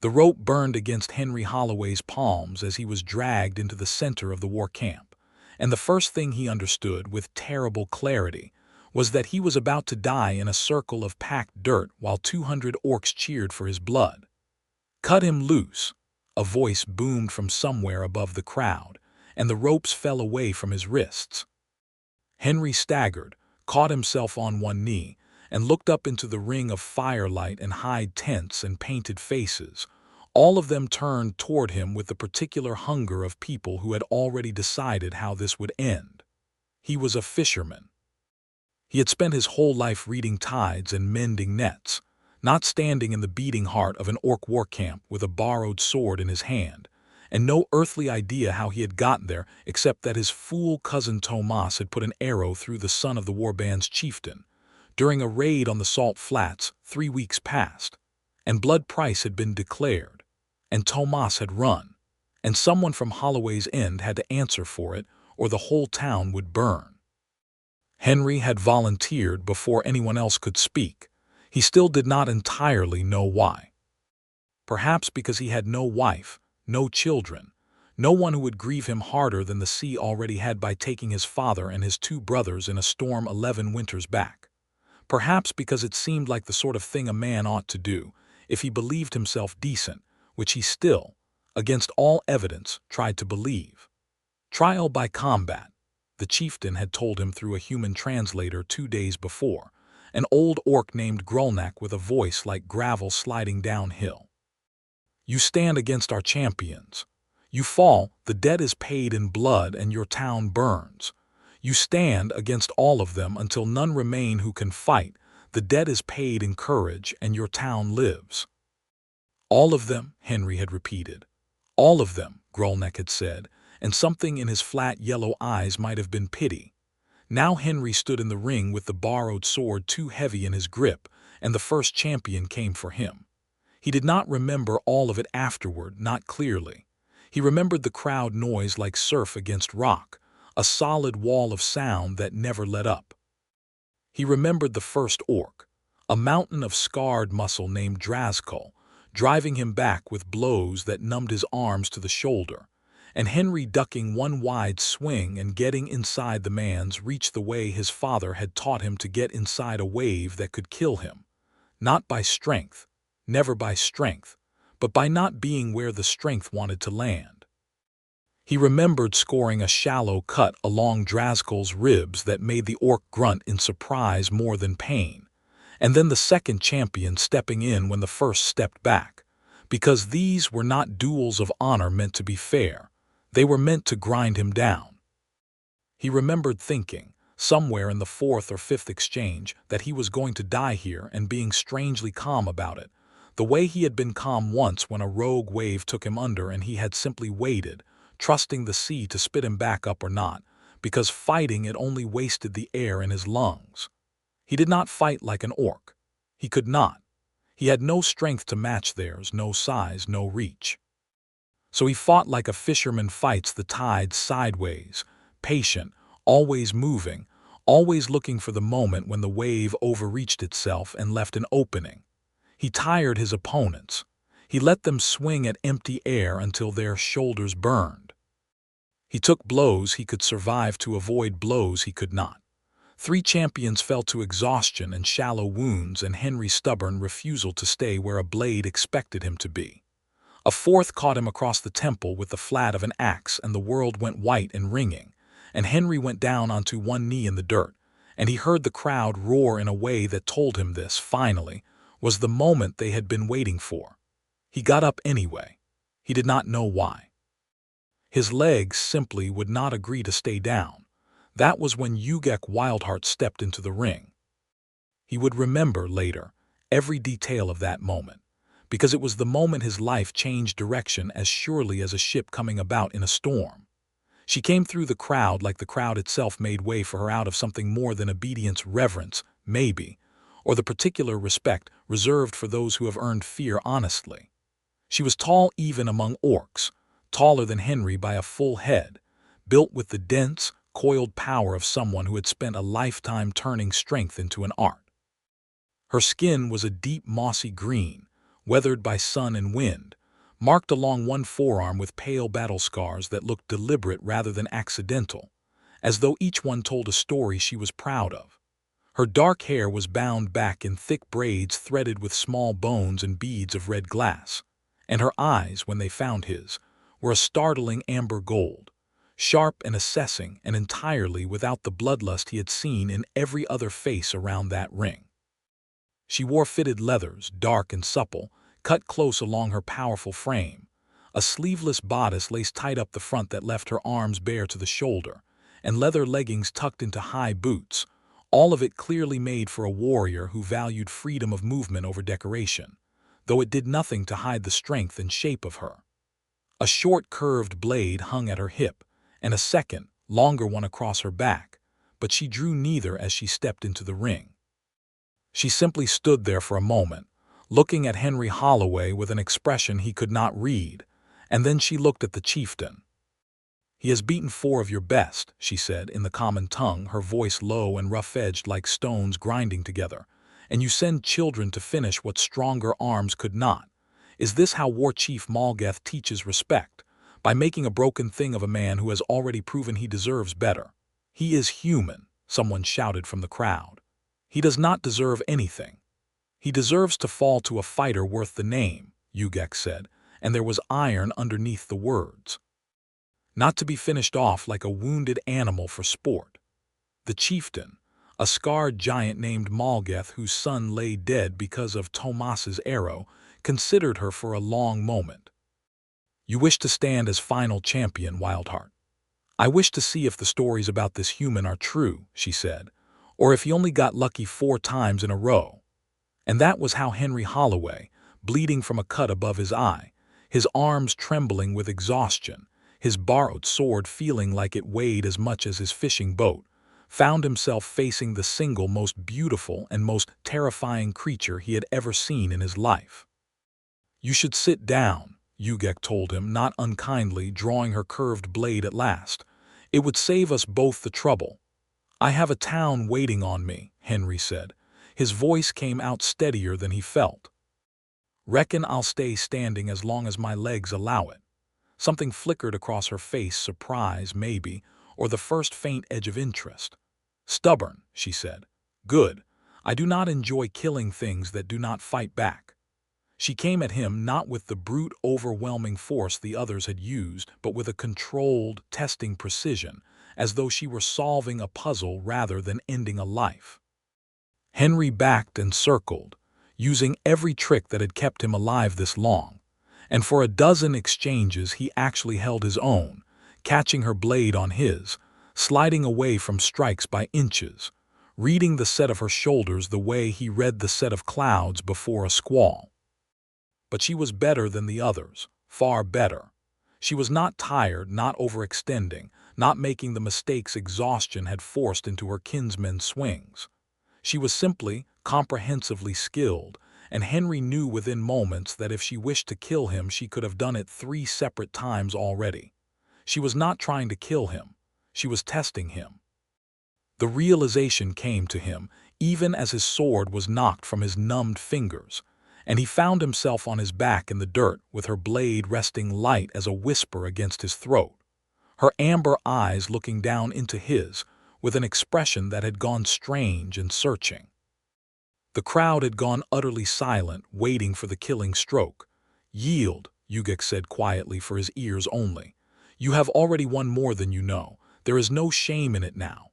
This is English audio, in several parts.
The rope burned against Henry Holloway's palms as he was dragged into the center of the war camp, and the first thing he understood with terrible clarity was that he was about to die in a circle of packed dirt while 200 orcs cheered for his blood. "Cut him loose," a voice boomed from somewhere above the crowd, and the ropes fell away from his wrists. Henry staggered, caught himself on one knee, and looked up into the ring of firelight and hide tents and painted faces, all of them turned toward him with the particular hunger of people who had already decided how this would end. He was a fisherman. He had spent his whole life reading tides and mending nets, not standing in the beating heart of an orc war camp with a borrowed sword in his hand, and no earthly idea how he had gotten there except that his fool cousin Tomas had put an arrow through the son of the warband's chieftain during a raid on the Salt Flats 3 weeks past, and blood price had been declared, and Tomas had run, and someone from Holloway's End had to answer for it or the whole town would burn. Henry had volunteered before anyone else could speak. He still did not entirely know why. Perhaps because he had no wife, no children, no one who would grieve him harder than the sea already had by taking his father and his 2 brothers in a storm 11 winters back. Perhaps because it seemed like the sort of thing a man ought to do if he believed himself decent, which he still, against all evidence, tried to believe. Trial by combat, the chieftain had told him through a human translator 2 days before, an old orc named Grolnak with a voice like gravel sliding downhill. "You stand against our champions. You fall, the debt is paid in blood and your town burns. You stand against all of them until none remain who can fight, the debt is paid in courage and your town lives." "All of them," Henry had repeated. "All of them," Grolnak had said, and something in his flat yellow eyes might have been pity. Now Henry stood in the ring with the borrowed sword too heavy in his grip, and the first champion came for him. He did not remember all of it afterward, not clearly. He remembered the crowd noise like surf against rock, a solid wall of sound that never let up. He remembered the first orc, a mountain of scarred muscle named Drazkul, driving him back with blows that numbed his arms to the shoulder, and Henry ducking one wide swing and getting inside the man's reach the way his father had taught him to get inside a wave that could kill him, not by strength, never by strength, but by not being where the strength wanted to land. He remembered scoring a shallow cut along Drazkul's ribs that made the orc grunt in surprise more than pain, and then the second champion stepping in when the first stepped back, because these were not duels of honor meant to be fair, they were meant to grind him down. He remembered thinking, somewhere in the 4th or 5th exchange, that he was going to die here and being strangely calm about it, the way he had been calm once when a rogue wave took him under and he had simply waited, trusting the sea to spit him back up or not, because fighting it only wasted the air in his lungs. He did not fight like an orc. He could not. He had no strength to match theirs, no size, no reach. So he fought like a fisherman fights the tide sideways, patient, always moving, always looking for the moment when the wave overreached itself and left an opening. He tired his opponents. He let them swing at empty air until their shoulders burned. He took blows he could survive to avoid blows he could not. 3 champions fell to exhaustion and shallow wounds and Henry's stubborn refusal to stay where a blade expected him to be. A 4th caught him across the temple with the flat of an axe and the world went white and ringing, and Henry went down onto one knee in the dirt, and he heard the crowd roar in a way that told him this, finally, was the moment they had been waiting for. He got up anyway. He did not know why. His legs simply would not agree to stay down. That was when Ugak Wildheart stepped into the ring. He would remember later every detail of that moment, because it was the moment his life changed direction as surely as a ship coming about in a storm. She came through the crowd like the crowd itself made way for her out of something more than obedience, reverence, maybe, or the particular respect reserved for those who have earned fear honestly. She was tall even among orcs, taller than Henry by a full head, built with the dense, coiled power of someone who had spent a lifetime turning strength into an art. Her skin was a deep mossy green, weathered by sun and wind, marked along one forearm with pale battle scars that looked deliberate rather than accidental, as though each one told a story she was proud of. Her dark hair was bound back in thick braids threaded with small bones and beads of red glass, and her eyes, when they found his, were a startling amber gold, sharp and assessing and entirely without the bloodlust he had seen in every other face around that ring. She wore fitted leathers, dark and supple, cut close along her powerful frame, a sleeveless bodice laced tight up the front that left her arms bare to the shoulder, and leather leggings tucked into high boots, all of it clearly made for a warrior who valued freedom of movement over decoration, though it did nothing to hide the strength and shape of her. A short curved blade hung at her hip, and a second, longer one across her back, but she drew neither as she stepped into the ring. She simply stood there for a moment, looking at Henry Holloway with an expression he could not read, and then she looked at the chieftain. "He has beaten 4 of your best," she said in the common tongue, her voice low and rough-edged like stones grinding together, "and you send children to finish what stronger arms could not. Is this how War Chief Malgath teaches respect? By making a broken thing of a man who has already proven he deserves better? He is human," someone shouted from the crowd. "He does not deserve anything." "He deserves to fall to a fighter worth the name," Ugak said, and there was iron underneath the words. "Not to be finished off like a wounded animal for sport." The chieftain, a scarred giant named Malgath whose son lay dead because of Tomas's arrow, considered her for a long moment. "You wish to stand as final champion, Wildheart. I wish to see if the stories about this human are true," she said, "or if he only got lucky 4 times in a row." And that was how Henry Holloway, bleeding from a cut above his eye, his arms trembling with exhaustion, his borrowed sword feeling like it weighed as much as his fishing boat, found himself facing the single most beautiful and most terrifying creature he had ever seen in his life. "You should sit down," Ugak told him, not unkindly, drawing her curved blade at last. "It would save us both the trouble." "I have a town waiting on me," Henry said. His voice came out steadier than he felt. "Reckon I'll stay standing as long as my legs allow it." Something flickered across her face, surprise, maybe, or the first faint edge of interest. "Stubborn," she said. "Good. I do not enjoy killing things that do not fight back." She came at him not with the brute, overwhelming force the others had used, but with a controlled, testing precision, as though she were solving a puzzle rather than ending a life. Henry backed and circled, using every trick that had kept him alive this long, and for a dozen exchanges he actually held his own, catching her blade on his, sliding away from strikes by inches, reading the set of her shoulders the way he read the set of clouds before a squall. But she was better than the others, far better. She was not tired, not overextending, not making the mistakes exhaustion had forced into her kinsmen's swings. She was simply, comprehensively skilled, and Henry knew within moments that if she wished to kill him she could have done it 3 separate times already. She was not trying to kill him. She was testing him. The realization came to him even as his sword was knocked from his numbed fingers, and he found himself on his back in the dirt with her blade resting light as a whisper against his throat, her amber eyes looking down into his with an expression that had gone strange and searching. The crowd had gone utterly silent, waiting for the killing stroke. "Yield," Ugak said quietly for his ears only. "You have already won more than you know. There is no shame in it now."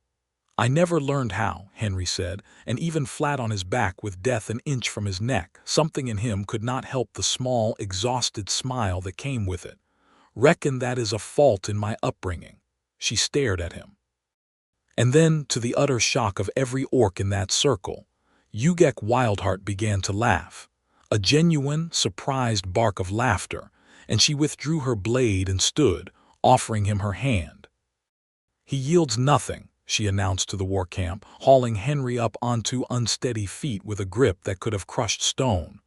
"I never learned how," Henry said, and even flat on his back with death an inch from his neck, something in him could not help the small, exhausted smile that came with it. "Reckon that is a fault in my upbringing." She stared at him. And then, to the utter shock of every orc in that circle, Ugak Wildheart began to laugh, a genuine, surprised bark of laughter, and she withdrew her blade and stood, offering him her hand. "He yields nothing," she announced to the war camp, hauling Henry up onto unsteady feet with a grip that could have crushed stone.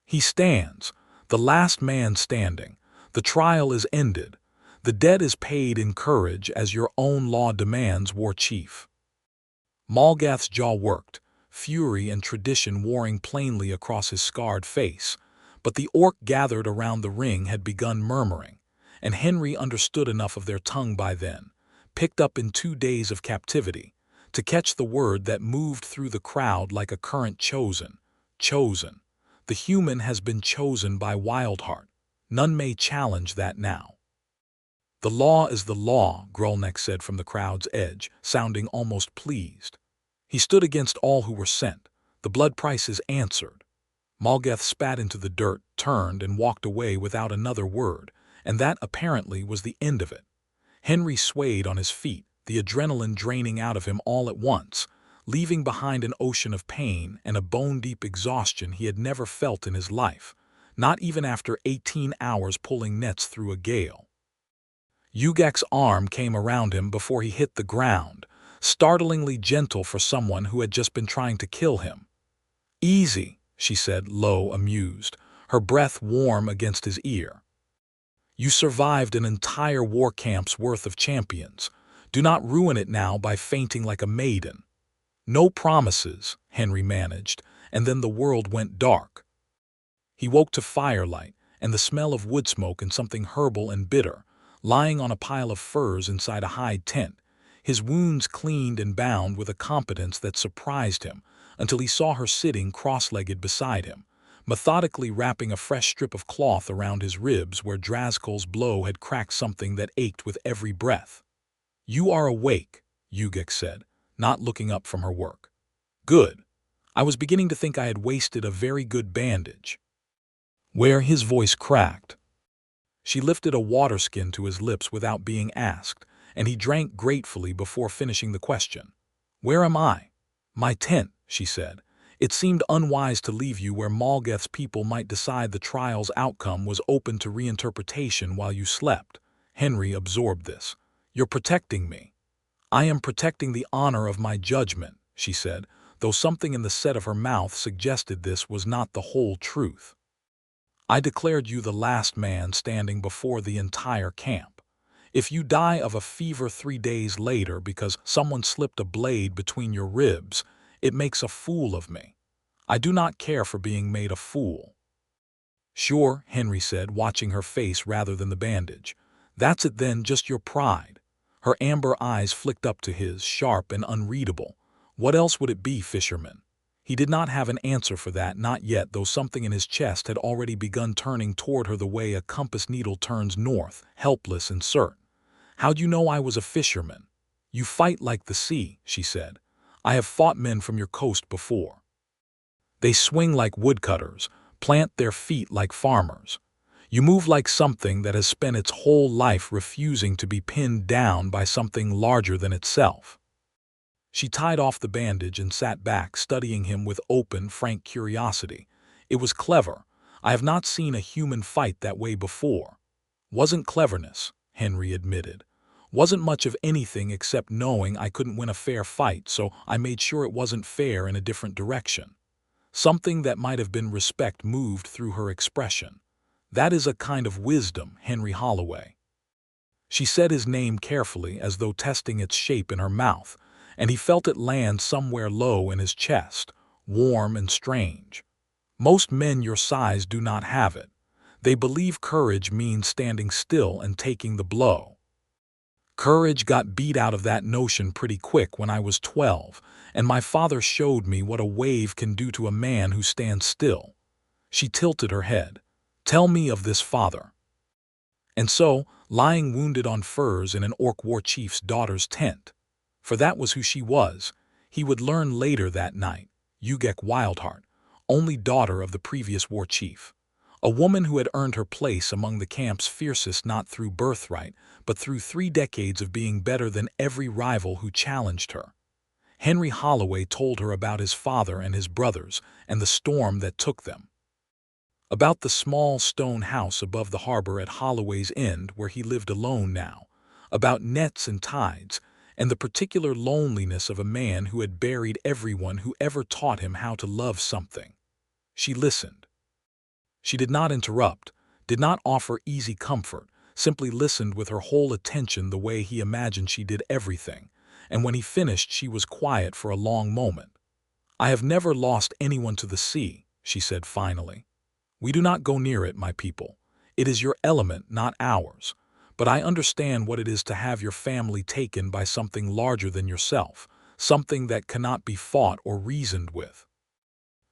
"He stands, the last man standing. The trial is ended. The debt is paid in courage as your own law demands, War Chief." Malgath's jaw worked, fury and tradition warring plainly across his scarred face, But the orc gathered around the ring had begun murmuring, and Henry understood enough of their tongue by then, picked up in 2 days of captivity, to catch the word that moved through the crowd like a current: chosen. Chosen. The human has been chosen by Wildheart. None may challenge that now. The law is the law, Grolnek said from the crowd's edge, sounding almost pleased. He stood against all who were sent. The blood price is answered. Malgeth spat into the dirt, turned, and walked away without another word, and that apparently was the end of it. Henry swayed on his feet, the adrenaline draining out of him all at once, leaving behind an ocean of pain and a bone-deep exhaustion he had never felt in his life, not even after 18 hours pulling nets through a gale. Ugak's arm came around him before he hit the ground, startlingly gentle for someone who had just been trying to kill him. "Easy," she said, low, amused, her breath warm against his ear. "You survived an entire war camp's worth of champions. Do not ruin it now by fainting like a maiden." "No promises," Henry managed, and then the world went dark. He woke to firelight and the smell of wood smoke and something herbal and bitter, lying on a pile of furs inside a hide tent, his wounds cleaned and bound with a competence that surprised him, until he saw her sitting cross-legged beside him, methodically wrapping a fresh strip of cloth around his ribs where Drazkul's blow had cracked something that ached with every breath. "You are awake," Ugak said, not looking up from her work. "Good. I was beginning to think I had wasted a very good bandage." Where his voice cracked. She lifted a water skin to his lips without being asked, and he drank gratefully before finishing the question. "Where am I?" "My tent," she said. "It seemed unwise to leave you where Malgeth's people might decide the trial's outcome was open to reinterpretation while you slept." Henry absorbed this. "You're protecting me." "I am protecting the honor of my judgment," she said, though something in the set of her mouth suggested this was not the whole truth. "I declared you the last man standing before the entire camp. If you die of a fever 3 days later because someone slipped a blade between your ribs, it makes a fool of me. I do not care for being made a fool." "Sure," Henry said, watching her face rather than the bandage. "That's it then, just your pride." Her amber eyes flicked up to his, sharp and unreadable. "What else would it be, fisherman?" He did not have an answer for that, not yet, though something in his chest had already begun turning toward her the way a compass needle turns north, helpless and certain. "How'd you know I was a fisherman?" "You fight like the sea," she said. "I have fought men from your coast before. They swing like woodcutters, plant their feet like farmers. You move like something that has spent its whole life refusing to be pinned down by something larger than itself." She tied off the bandage and sat back, studying him with open, frank curiosity. "It was clever. I have not seen a human fight that way before." "Wasn't cleverness," Henry admitted. "Wasn't much of anything except knowing I couldn't win a fair fight, so I made sure it wasn't fair in a different direction." Something that might have been respect moved through her expression. "That is a kind of wisdom, Henry Holloway." She said his name carefully, as though testing its shape in her mouth, and he felt it land somewhere low in his chest, warm and strange. "Most men your size do not have it. They believe courage means standing still and taking the blow. Courage got beat out of that notion pretty quick when I was 12, and my father showed me what a wave can do to a man who stands still." She tilted her head. "Tell me of this father." And so, lying wounded on furs in an orc war chief's daughter's tent, for that was who she was, he would learn later that night, Ugak Wildheart, only daughter of the previous war chief. A woman who had earned her place among the camp's fiercest not through birthright, but through 3 decades of being better than every rival who challenged her. Henry Holloway told her about his father and his brothers and the storm that took them. About the small stone house above the harbor at Holloway's End where he lived alone now, about nets and tides, and the particular loneliness of a man who had buried everyone who ever taught him how to love something. She listened. She did not interrupt, did not offer easy comfort, simply listened with her whole attention the way he imagined she did everything, and when he finished she was quiet for a long moment. "I have never lost anyone to the sea," she said finally. We do not go near it, my people. It is your element, not ours. But I understand what it is to have your family taken by something larger than yourself, something that cannot be fought or reasoned with."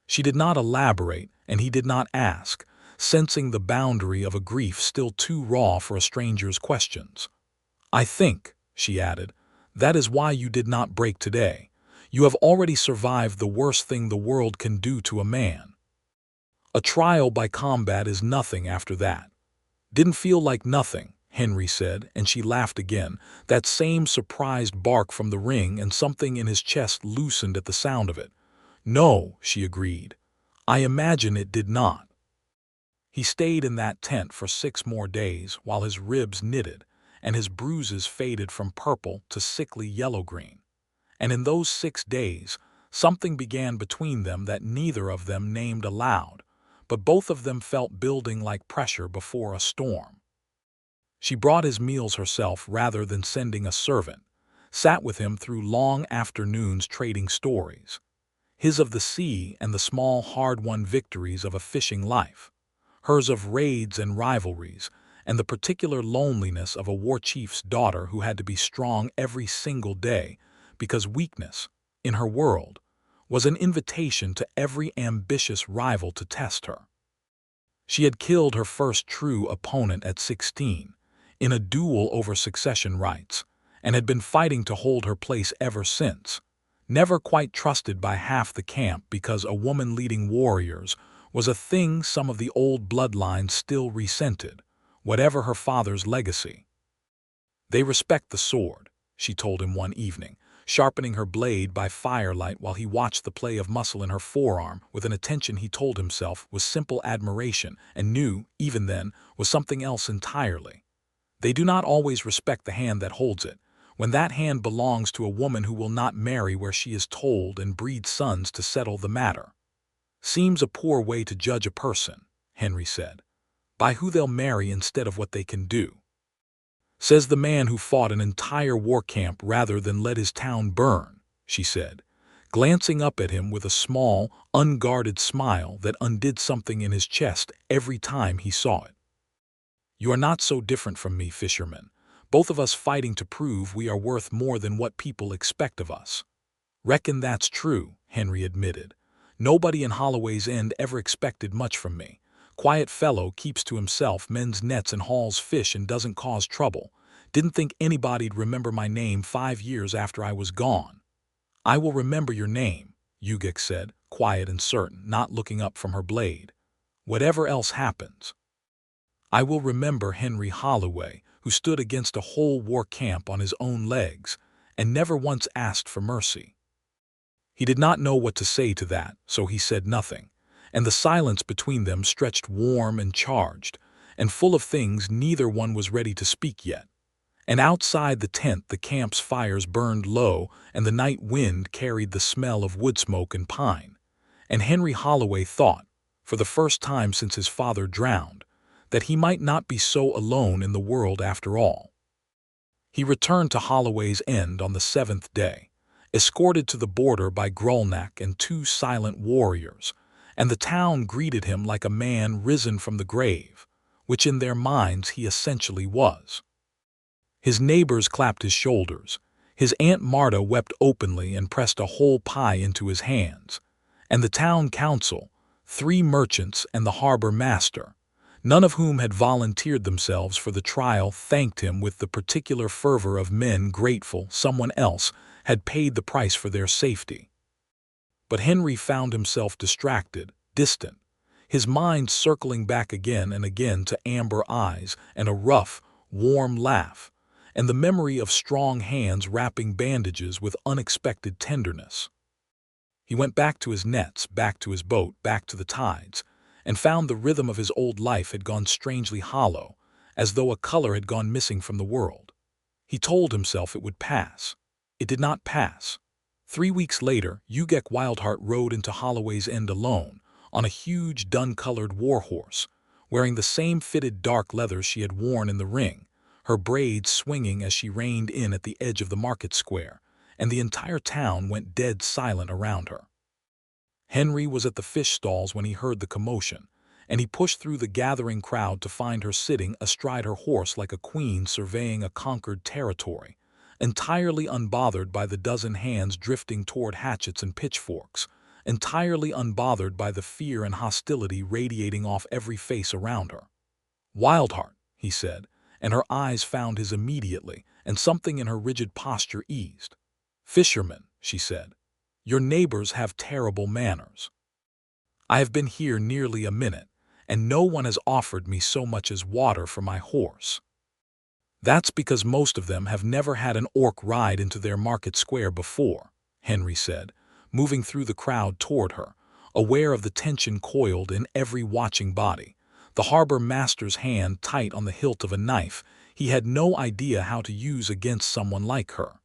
She did not elaborate, and he did not ask, sensing the boundary of a grief still too raw for a stranger's questions. "I think," she added, "that is why you did not break today. You have already survived the worst thing the world can do to a man. A trial by combat is nothing after that." "Didn't feel like nothing," Henry said, and she laughed again, that same surprised bark from the ring, and something in his chest loosened at the sound of it. "No," she agreed. "I imagine it did not." He stayed in that tent for 6 more days while his ribs knitted and his bruises faded from purple to sickly yellow-green. And in those 6 days, something began between them that neither of them named aloud, but both of them felt building like pressure before a storm. She brought his meals herself rather than sending a servant, sat with him through long afternoons trading stories, his of the sea and the small hard-won victories of a fishing life, hers of raids and rivalries, and the particular loneliness of a war chief's daughter who had to be strong every single day because weakness, in her world, was an invitation to every ambitious rival to test her. She had killed her first true opponent at 16, in a duel over succession rights, and had been fighting to hold her place ever since, never quite trusted by half the camp because a woman leading warriors was a thing some of the old bloodlines still resented, whatever her father's legacy. "They respect the sword," she told him one evening, sharpening her blade by firelight while he watched the play of muscle in her forearm with an attention he told himself was simple admiration and knew, even then, was something else entirely. "They do not always respect the hand that holds it, when that hand belongs to a woman who will not marry where she is told and breed sons to settle the matter. Seems a poor way to judge a person," Henry said, "by who they'll marry instead of what they can do. Says the man who fought an entire war camp rather than let his town burn," she said, glancing up at him with a small, unguarded smile that undid something in his chest every time he saw it. "You are not so different from me, fisherman, both of us fighting to prove we are worth more than what people expect of us." "Reckon that's true," Henry admitted. "Nobody in Holloway's End ever expected much from me. Quiet fellow, keeps to himself, mends nets and hauls fish and doesn't cause trouble. Didn't think anybody'd remember my name 5 years after I was gone." "I will remember your name," Ugak said, quiet and certain, not looking up from her blade. "Whatever else happens. I will remember Henry Holloway, who stood against a whole war camp on his own legs and never once asked for mercy." He did not know what to say to that, so he said nothing, and the silence between them stretched warm and charged, and full of things neither one was ready to speak yet. And outside the tent the camp's fires burned low, and the night wind carried the smell of wood smoke and pine. And Henry Holloway thought, for the first time since his father drowned, that he might not be so alone in the world after all. He returned to Holloway's End on the 7th day, escorted to the border by Grolnak and 2 silent warriors, and the town greeted him like a man risen from the grave, which in their minds he essentially was. His neighbors clapped his shoulders, his Aunt Marta wept openly and pressed a whole pie into his hands, and the town council, 3 merchants and the harbor master, none of whom had volunteered themselves for the trial, thanked him with the particular fervor of men grateful someone else had paid the price for their safety. But Henry found himself distracted, distant, his mind circling back again and again to amber eyes and a rough, warm laugh, and the memory of strong hands wrapping bandages with unexpected tenderness. He went back to his nets, back to his boat, back to the tides, and found the rhythm of his old life had gone strangely hollow, as though a color had gone missing from the world. He told himself it would pass. It did not pass. 3 weeks later, Ugak Wildheart rode into Holloway's End alone, on a huge dun-colored war horse, wearing the same fitted dark leather she had worn in the ring, her braids swinging as she reined in at the edge of the market square, and the entire town went dead silent around her. Henry was at the fish stalls when he heard the commotion, and he pushed through the gathering crowd to find her sitting astride her horse like a queen surveying a conquered territory, entirely unbothered by the dozen hands drifting toward hatchets and pitchforks, entirely unbothered by the fear and hostility radiating off every face around her. "Wildheart," he said, and her eyes found his immediately, and something in her rigid posture eased. "Fisherman," she said, "your neighbors have terrible manners. I have been here nearly a minute, and no one has offered me so much as water for my horse." "That's because most of them have never had an orc ride into their market square before," Henry said, moving through the crowd toward her, aware of the tension coiled in every watching body, the harbor master's hand tight on the hilt of a knife he had no idea how to use against someone like her.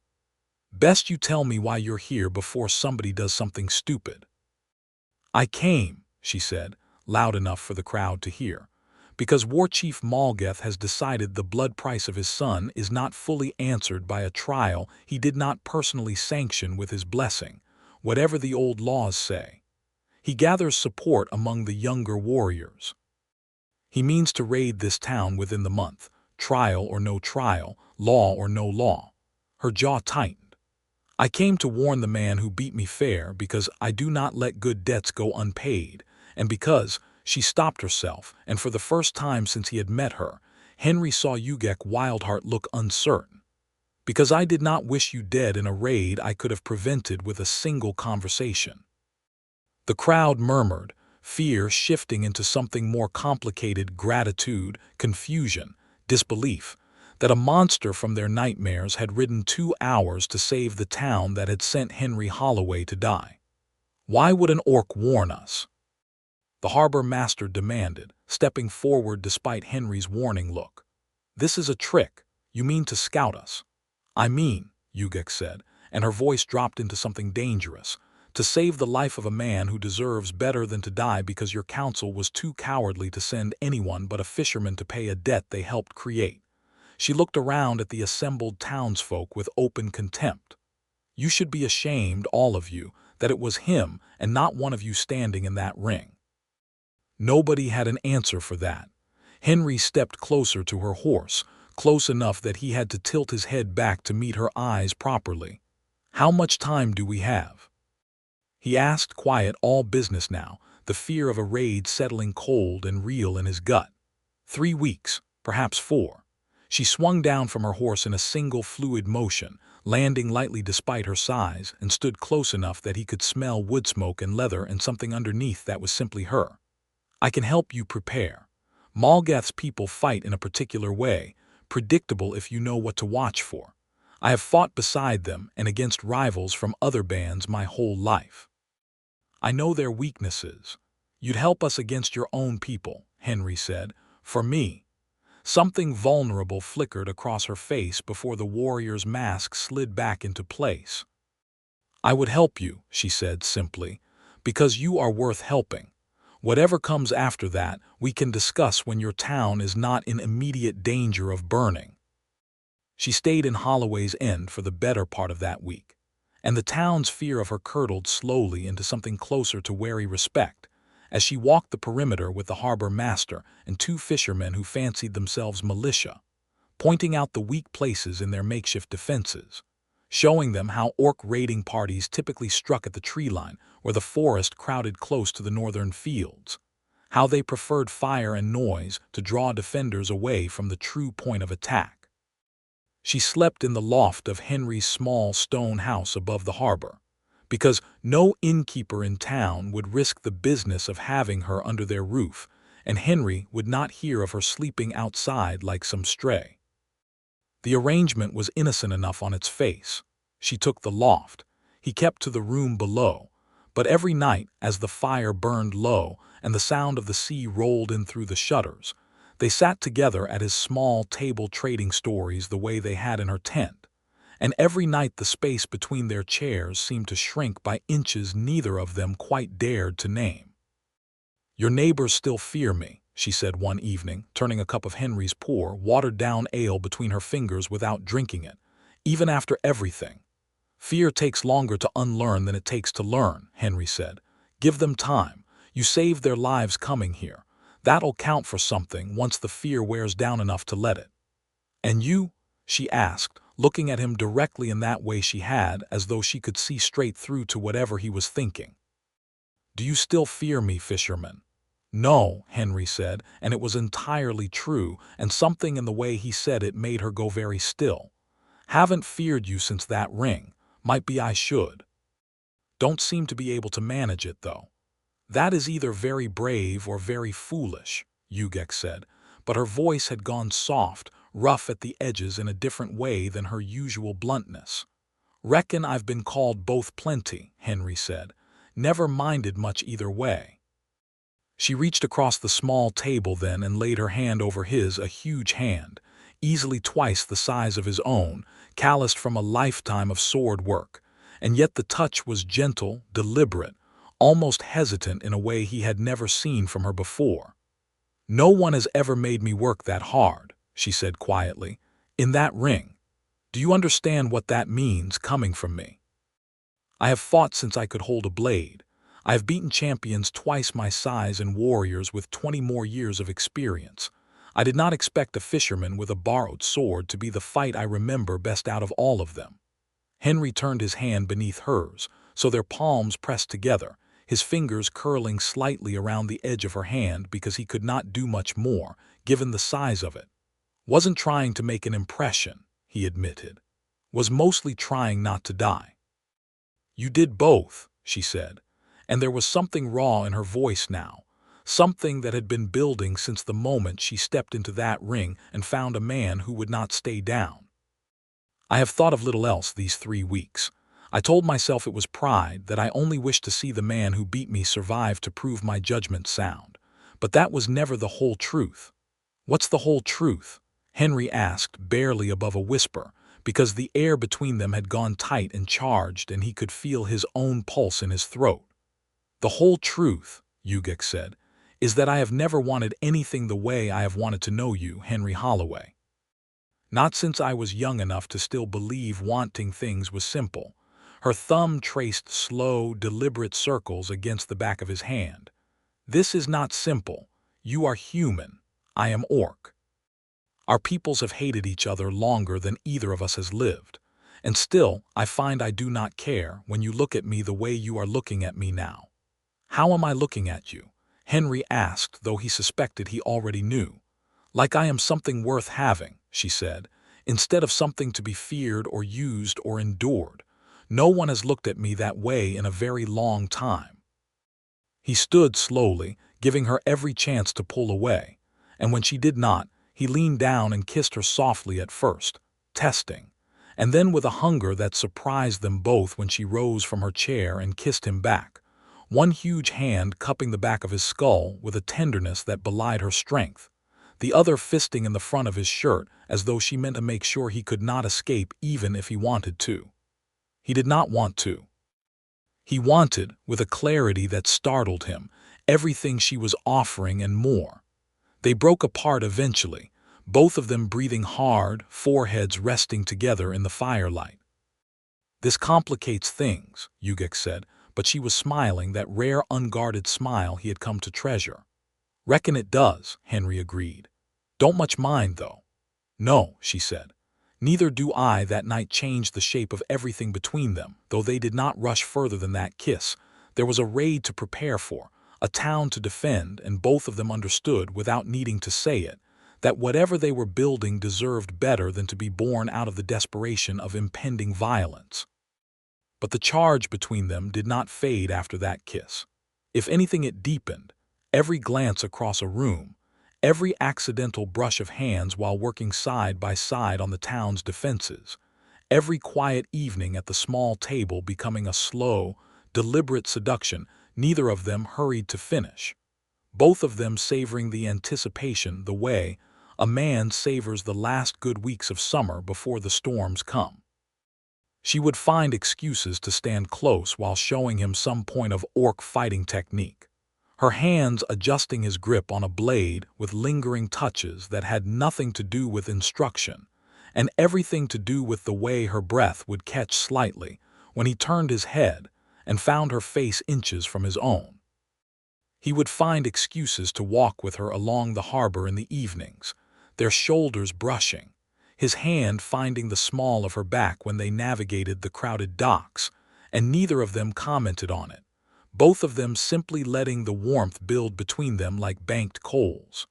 "Best you tell me why you're here before somebody does something stupid." "I came," she said, loud enough for the crowd to hear, "because War Chief Malgeth has decided the blood price of his son is not fully answered by a trial he did not personally sanction with his blessing, whatever the old laws say. He gathers support among the younger warriors. He means to raid this town within the month, trial or no trial, law or no law." Her jaw tightened. "I came to warn the man who beat me fair because I do not let good debts go unpaid, and because—" She stopped herself, and for the first time since he had met her, Henry saw Ugak Wildheart look uncertain. "Because I did not wish you dead in a raid I could have prevented with a single conversation." The crowd murmured, fear shifting into something more complicated: gratitude, confusion, disbelief, that a monster from their nightmares had ridden 2 hours to save the town that had sent Henry Holloway to die. "Why would an orc warn us?" the harbor master demanded, stepping forward despite Henry's warning look. "This is a trick. You mean to scout us?" "I mean," Ugak said, and her voice dropped into something dangerous, "to save the life of a man who deserves better than to die because your council was too cowardly to send anyone but a fisherman to pay a debt they helped create." She looked around at the assembled townsfolk with open contempt. "You should be ashamed, all of you, that it was him and not one of you standing in that ring." Nobody had an answer for that. Henry stepped closer to her horse, close enough that he had to tilt his head back to meet her eyes properly. "How much time do we have?" he asked, quiet, all business now, the fear of a raid settling cold and real in his gut. 3 weeks, perhaps 4. She swung down from her horse in a single fluid motion, landing lightly despite her size, and stood close enough that he could smell wood smoke and leather and something underneath that was simply her. "I can help you prepare. Malgath's people fight in a particular way, predictable if you know what to watch for. I have fought beside them and against rivals from other bands my whole life. I know their weaknesses. You'd help us against your own people," Henry said. "For me." Something vulnerable flickered across her face before the warrior's mask slid back into place. "I would help you," she said simply, "because you are worth helping. Whatever comes after that, we can discuss when your town is not in immediate danger of burning." She stayed in Holloway's End for the better part of that week, and the town's fear of her curdled slowly into something closer to wary respect, as she walked the perimeter with the harbor master and 2 fishermen who fancied themselves militia, pointing out the weak places in their makeshift defenses, showing them how orc raiding parties typically struck at the tree line where the forest crowded close to the northern fields, how they preferred fire and noise to draw defenders away from the true point of attack. She slept in the loft of Henry's small stone house above the harbor, because no innkeeper in town would risk the business of having her under their roof, and Henry would not hear of her sleeping outside like some stray. The arrangement was innocent enough on its face. She took the loft. He kept to the room below. But every night, as the fire burned low and the sound of the sea rolled in through the shutters, they sat together at his small table trading stories the way they had in her tent. And every night the space between their chairs seemed to shrink by inches neither of them quite dared to name. "Your neighbors still fear me," she said one evening, turning a cup of Henry's poor, watered-down ale between her fingers without drinking it. "Even after everything." "Fear takes longer to unlearn than it takes to learn," Henry said. "Give them time. You saved their lives coming here. That'll count for something once the fear wears down enough to let it. And you? She asked, looking at him directly in that way she had, as though she could see straight through to whatever he was thinking. Do you still fear me, fisherman? No, Henry said, and it was entirely true, and something in the way he said it made her go very still. Haven't feared you since that ring. Might be I should. Don't seem to be able to manage it, though. That is either very brave or very foolish, Ugak said, but her voice had gone soft, rough at the edges in a different way than her usual bluntness. Reckon I've been called both plenty, Henry said. Never minded much either way. She reached across the small table then and laid her hand over his, a huge hand, easily twice the size of his own, calloused from a lifetime of sword work, and yet the touch was gentle, deliberate, almost hesitant in a way he had never seen from her before. No one has ever made me work that hard, she said quietly. In that ring. Do you understand what that means coming from me? I have fought since I could hold a blade. I have beaten champions twice my size and warriors with 20 more years of experience. I did not expect a fisherman with a borrowed sword to be the fight I remember best out of all of them. Henry turned his hand beneath hers, so their palms pressed together, his fingers curling slightly around the edge of her hand because he could not do much more, given the size of it. Wasn't trying to make an impression, he admitted. Was mostly trying not to die. You did both, she said, and there was something raw in her voice now, something that had been building since the moment she stepped into that ring and found a man who would not stay down. I have thought of little else these 3 weeks. I told myself it was pride, that I only wished to see the man who beat me survive to prove my judgment sound. But that was never the whole truth. What's the whole truth? Henry asked, barely above a whisper, because the air between them had gone tight and charged and he could feel his own pulse in his throat. The whole truth, Ugak said, is that I have never wanted anything the way I have wanted to know you, Henry Holloway. Not since I was young enough to still believe wanting things was simple. Her thumb traced slow, deliberate circles against the back of his hand. This is not simple. You are human. I am orc. Our peoples have hated each other longer than either of us has lived. And still, I find I do not care when you look at me the way you are looking at me now. How am I looking at you? Henry asked, though he suspected he already knew. Like I am something worth having, she said, instead of something to be feared or used or endured. No one has looked at me that way in a very long time. He stood slowly, giving her every chance to pull away, and when she did not, he leaned down and kissed her softly at first, testing, and then with a hunger that surprised them both when she rose from her chair and kissed him back, one huge hand cupping the back of his skull with a tenderness that belied her strength, the other fisting in the front of his shirt as though she meant to make sure he could not escape even if he wanted to. He did not want to. He wanted, with a clarity that startled him, everything she was offering and more. They broke apart eventually, both of them breathing hard, foreheads resting together in the firelight. This complicates things, Ugak said, but she was smiling that rare unguarded smile he had come to treasure. Reckon it does, Henry agreed. Don't much mind, though. No, she said. Neither do I. That night changed the shape of everything between them, though they did not rush further than that kiss. There was a raid to prepare for, a town to defend, and both of them understood, without needing to say it, that whatever they were building deserved better than to be born out of the desperation of impending violence. But the charge between them did not fade after that kiss. If anything, it deepened. Every glance across a room, every accidental brush of hands while working side by side on the town's defenses, every quiet evening at the small table becoming a slow, deliberate seduction neither of them hurried to finish, both of them savoring the anticipation the way a man savors the last good weeks of summer before the storms come. She would find excuses to stand close while showing him some point of orc fighting technique, her hands adjusting his grip on a blade with lingering touches that had nothing to do with instruction, and everything to do with the way her breath would catch slightly when he turned his head and found her face inches from his own. He would find excuses to walk with her along the harbor in the evenings, their shoulders brushing, his hand finding the small of her back when they navigated the crowded docks, and neither of them commented on it, both of them simply letting the warmth build between them like banked coals.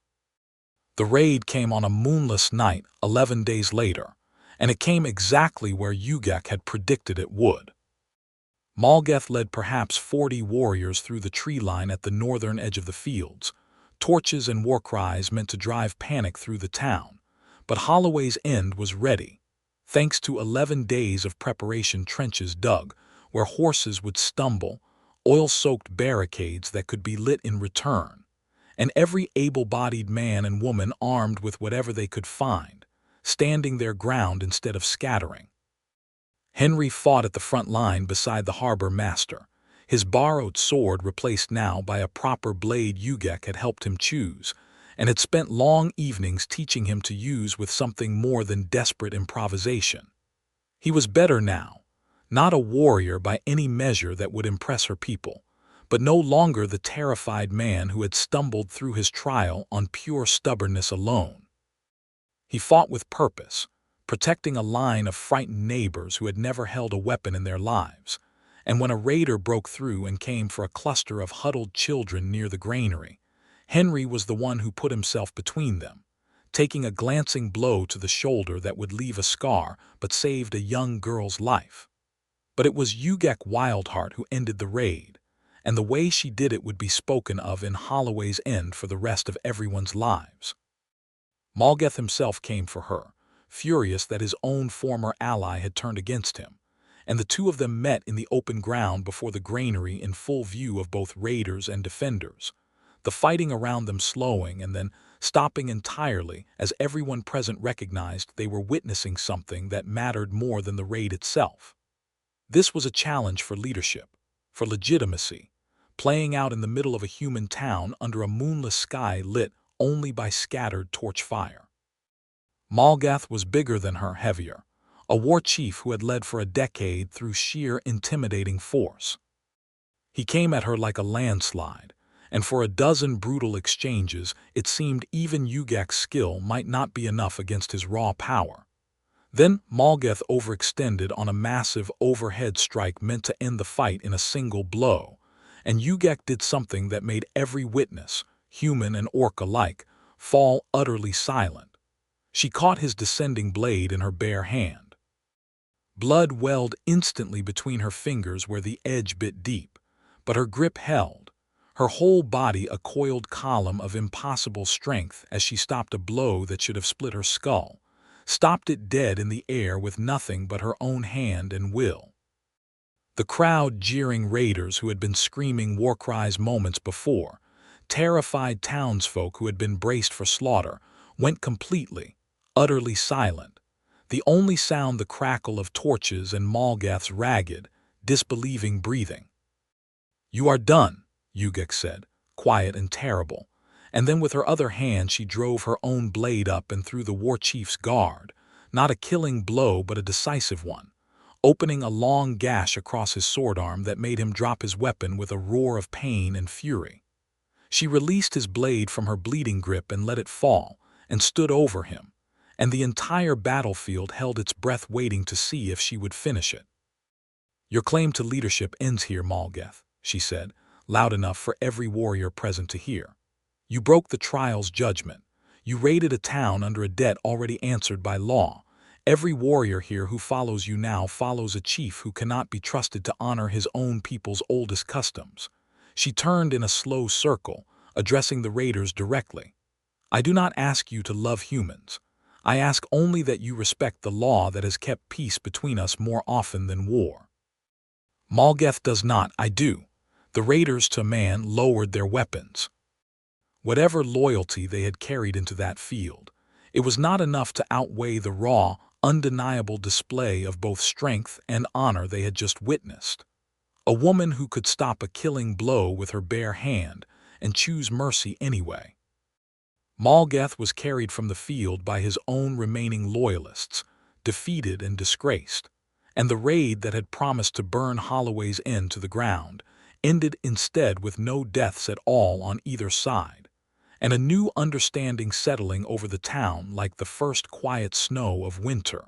The raid came on a moonless night 11 days later, and it came exactly where Ugak had predicted it would. Malgeth led perhaps 40 warriors through the tree line at the northern edge of the fields, torches and war cries meant to drive panic through the town. But Holloway's end was ready, thanks to 11 days of preparation, trenches dug, where horses would stumble, oil-soaked barricades that could be lit in return, and every able-bodied man and woman armed with whatever they could find, standing their ground instead of scattering. Henry fought at the front line beside the harbor master, his borrowed sword replaced now by a proper blade Ugak had helped him choose, and had spent long evenings teaching him to use with something more than desperate improvisation. He was better now, not a warrior by any measure that would impress her people, but no longer the terrified man who had stumbled through his trial on pure stubbornness alone. He fought with purpose, protecting a line of frightened neighbors who had never held a weapon in their lives, and when a raider broke through and came for a cluster of huddled children near the granary, Henry was the one who put himself between them, taking a glancing blow to the shoulder that would leave a scar but saved a young girl's life. But it was Ugak Wildheart who ended the raid, and the way she did it would be spoken of in Holloway's end for the rest of everyone's lives. Malgeth himself came for her, furious that his own former ally had turned against him, and the two of them met in the open ground before the granary in full view of both raiders and defenders, the fighting around them slowing and then stopping entirely as everyone present recognized they were witnessing something that mattered more than the raid itself. This was a challenge for leadership, for legitimacy, playing out in the middle of a human town under a moonless sky lit only by scattered torch fire. Malgeth was bigger than her, heavier, a war chief who had led for a decade through sheer intimidating force. He came at her like a landslide, and for a dozen brutal exchanges it seemed even Ugak's skill might not be enough against his raw power. Then Malgeth overextended on a massive overhead strike meant to end the fight in a single blow, and Ugak did something that made every witness, human and orc alike, fall utterly silent. She caught his descending blade in her bare hand. Blood welled instantly between her fingers where the edge bit deep, but her grip held, her whole body a coiled column of impossible strength as she stopped a blow that should have split her skull, stopped it dead in the air with nothing but her own hand and will. The crowd jeering raiders who had been screaming war cries moments before, terrified townsfolk who had been braced for slaughter, went completely, utterly silent, the only sound the crackle of torches and Malgeth's ragged, disbelieving breathing. "You are done," Ugak said, quiet and terrible, and then with her other hand she drove her own blade up and through the war chief's guard, not a killing blow but a decisive one, opening a long gash across his sword arm that made him drop his weapon with a roar of pain and fury. She released his blade from her bleeding grip and let it fall, and stood over him, and the entire battlefield held its breath waiting to see if she would finish it. "Your claim to leadership ends here, Malgeth," she said, loud enough for every warrior present to hear. "You broke the trial's judgment. You raided a town under a debt already answered by law. Every warrior here who follows you now follows a chief who cannot be trusted to honor his own people's oldest customs." She turned in a slow circle, addressing the raiders directly. "I do not ask you to love humans. I ask only that you respect the law that has kept peace between us more often than war." "Malgeth does not, I do." The raiders to man lowered their weapons. Whatever loyalty they had carried into that field, it was not enough to outweigh the raw, undeniable display of both strength and honor they had just witnessed. A woman who could stop a killing blow with her bare hand and choose mercy anyway. Malgeth was carried from the field by his own remaining loyalists, defeated and disgraced, and the raid that had promised to burn Holloway's end to the ground ended instead with no deaths at all on either side, and a new understanding settling over the town like the first quiet snow of winter.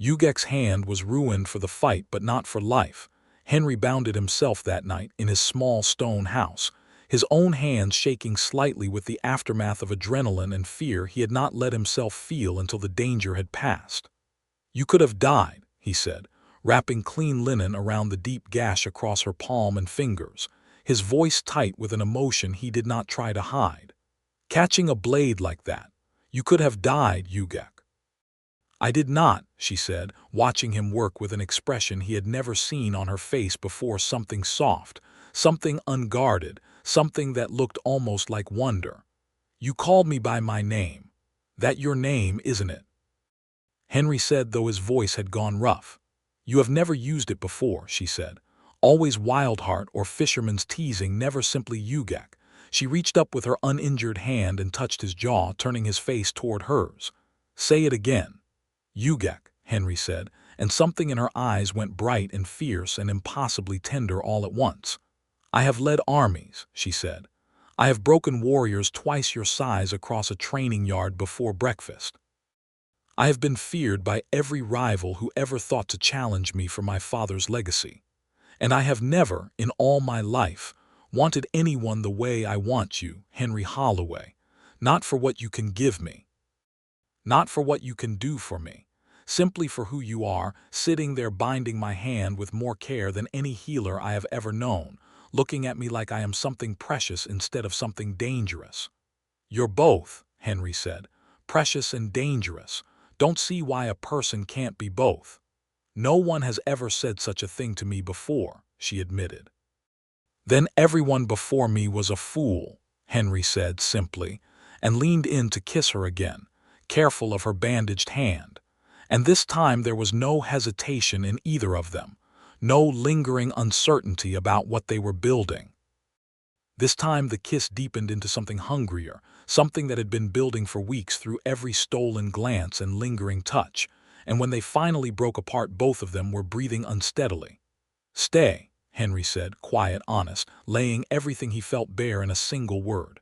Ugak's hand was ruined for the fight but not for life. Henry bounded himself that night in his small stone house, his own hands shaking slightly with the aftermath of adrenaline and fear he had not let himself feel until the danger had passed. "You could have died," he said, wrapping clean linen around the deep gash across her palm and fingers, his voice tight with an emotion he did not try to hide. "Catching a blade like that. You could have died, Ugak." "I did not," she said, watching him work with an expression he had never seen on her face before, something soft, something unguarded, something that looked almost like wonder. "You called me by my name. That your name, isn't it?" Henry said, though his voice had gone rough. "You have never used it before," she said. "Always Wildheart or fisherman's teasing, never simply Ugak." She reached up with her uninjured hand and touched his jaw, turning his face toward hers. "Say it again." "Ugak," Henry said, and something in her eyes went bright and fierce and impossibly tender all at once. "I have led armies," she said. "I have broken warriors twice your size across a training yard before breakfast. I have been feared by every rival who ever thought to challenge me for my father's legacy. And I have never, in all my life, wanted anyone the way I want you, Henry Holloway, not for what you can give me, not for what you can do for me, simply for who you are, sitting there binding my hand with more care than any healer I have ever known, looking at me like I am something precious instead of something dangerous." "You're both," Henry said, "precious and dangerous. Don't see why a person can't be both." "No one has ever said such a thing to me before," she admitted. "Then everyone before me was a fool," Henry said simply, and leaned in to kiss her again, careful of her bandaged hand. And this time there was no hesitation in either of them, no lingering uncertainty about what they were building. This time the kiss deepened into something hungrier, something that had been building for weeks through every stolen glance and lingering touch, and when they finally broke apart, both of them were breathing unsteadily. "Stay," Henry said, quiet, honest, laying everything he felt bare in a single word.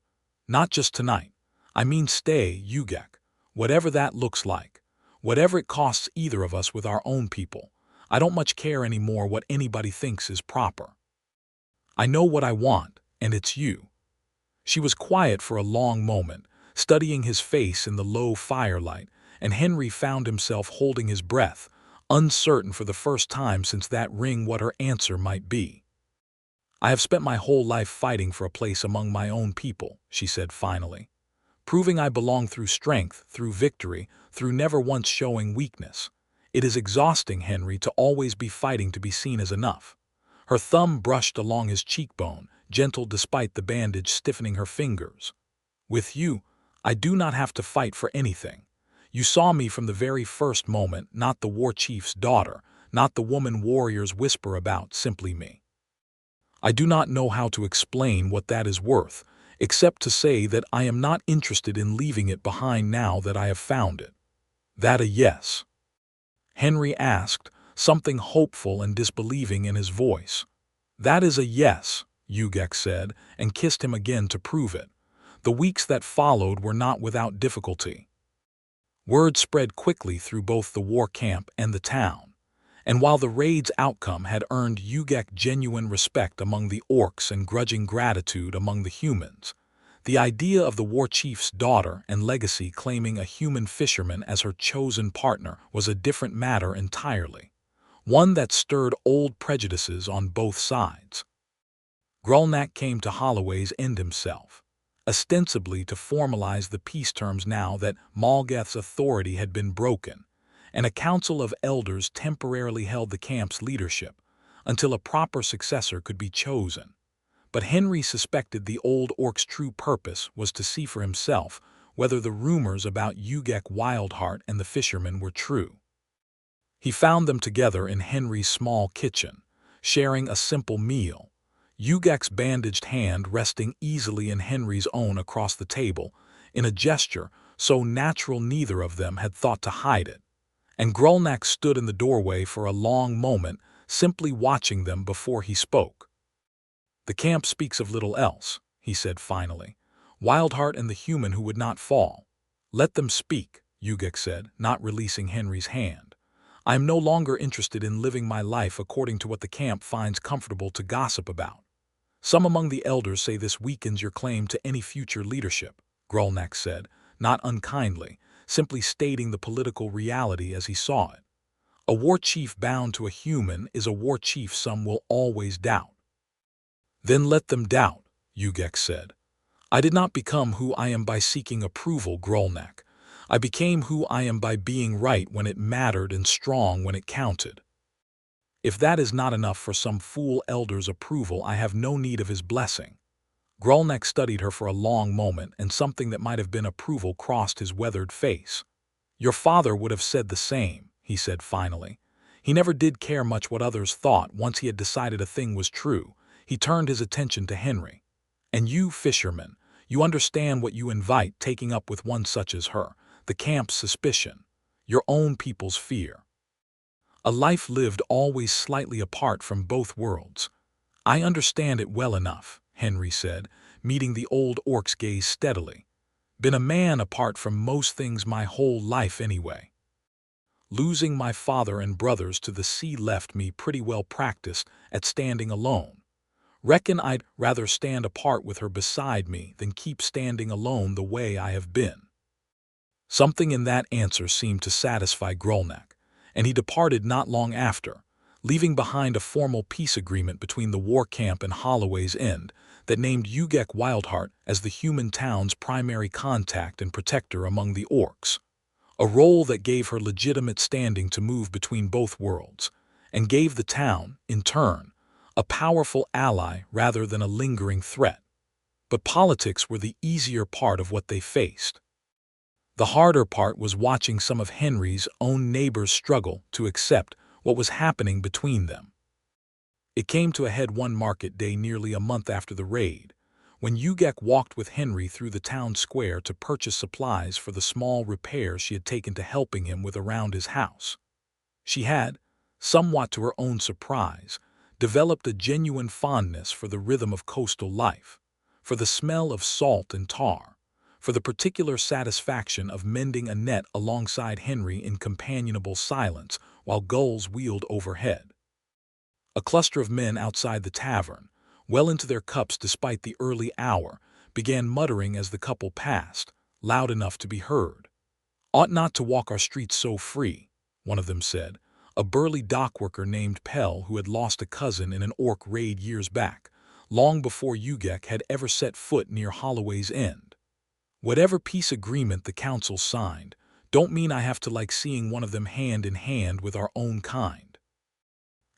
"Not just tonight. I mean stay, Ugak, whatever that looks like, whatever it costs either of us with our own people. I don't much care anymore what anybody thinks is proper. I know what I want, and it's you." She was quiet for a long moment, studying his face in the low firelight, and Henry found himself holding his breath, uncertain for the first time since that ring what her answer might be. "I have spent my whole life fighting for a place among my own people," she said finally, "proving I belong through strength, through victory, through never once showing weakness. It is exhausting, Henry, to always be fighting to be seen as enough." Her thumb brushed along his cheekbone, gentle despite the bandage stiffening her fingers. "With you, I do not have to fight for anything. You saw me from the very first moment, not the war chief's daughter, not the woman warriors whisper about, simply me. I do not know how to explain what that is worth, except to say that I am not interested in leaving it behind now that I have found it." "That a yes?" Henry asked, something hopeful and disbelieving in his voice. "That is a yes," Ugak said, and kissed him again to prove it. The weeks that followed were not without difficulty. Word spread quickly through both the war camp and the town, and while the raid's outcome had earned Ugak genuine respect among the orcs and grudging gratitude among the humans, the idea of the war chief's daughter and legacy claiming a human fisherman as her chosen partner was a different matter entirely, one that stirred old prejudices on both sides. Grulnak came to Holloway's end himself, ostensibly to formalize the peace terms now that Malgath's authority had been broken, and a council of elders temporarily held the camp's leadership until a proper successor could be chosen. But Henry suspected the old orc's true purpose was to see for himself whether the rumors about Ugak Wildheart and the fisherman were true. He found them together in Henry's small kitchen, sharing a simple meal, Ugak's bandaged hand resting easily in Henry's own across the table, in a gesture so natural neither of them had thought to hide it. And Grulnak stood in the doorway for a long moment, simply watching them before he spoke. "The camp speaks of little else," he said finally. "Wildheart and the human who would not fall." "Let them speak," Ugak said, not releasing Henry's hand. "I am no longer interested in living my life according to what the camp finds comfortable to gossip about." "Some among the elders say this weakens your claim to any future leadership," Grolnak said, not unkindly, simply stating the political reality as he saw it. "A war chief bound to a human is a war chief some will always doubt." "Then let them doubt," Ugak said. "I did not become who I am by seeking approval, Grolnak. I became who I am by being right when it mattered and strong when it counted. If that is not enough for some fool elder's approval, I have no need of his blessing." Grolnak studied her for a long moment, and something that might have been approval crossed his weathered face. "Your father would have said the same," he said finally. "He never did care much what others thought. Once he had decided a thing was true, he turned his attention to Henry. And you, fisherman, you understand what you invite taking up with one such as her, the camp's suspicion, your own people's fear. A life lived always slightly apart from both worlds." "I understand it well enough," Henry said, meeting the old orc's gaze steadily. "Been a man apart from most things my whole life anyway. Losing my father and brothers to the sea left me pretty well practiced at standing alone. Reckon I'd rather stand apart with her beside me than keep standing alone the way I have been." Something in that answer seemed to satisfy Grolnak, and he departed not long after, leaving behind a formal peace agreement between the war camp and Holloway's End that named Ugak Wildheart as the human town's primary contact and protector among the orcs, a role that gave her legitimate standing to move between both worlds, and gave the town, in turn, a powerful ally rather than a lingering threat. But politics were the easier part of what they faced. The harder part was watching some of Henry's own neighbors struggle to accept what was happening between them. It came to a head one market day nearly a month after the raid, when Ugak walked with Henry through the town square to purchase supplies for the small repairs she had taken to helping him with around his house. She had, somewhat to her own surprise, developed a genuine fondness for the rhythm of coastal life, for the smell of salt and tar, for the particular satisfaction of mending a net alongside Henry in companionable silence while gulls wheeled overhead. A cluster of men outside the tavern, well into their cups despite the early hour, began muttering as the couple passed, loud enough to be heard. "Ought not to walk our streets so free," one of them said, a burly dockworker named Pell who had lost a cousin in an orc raid years back, long before Ugak had ever set foot near Holloway's End. "Whatever peace agreement the council signed, don't mean I have to like seeing one of them hand in hand with our own kind."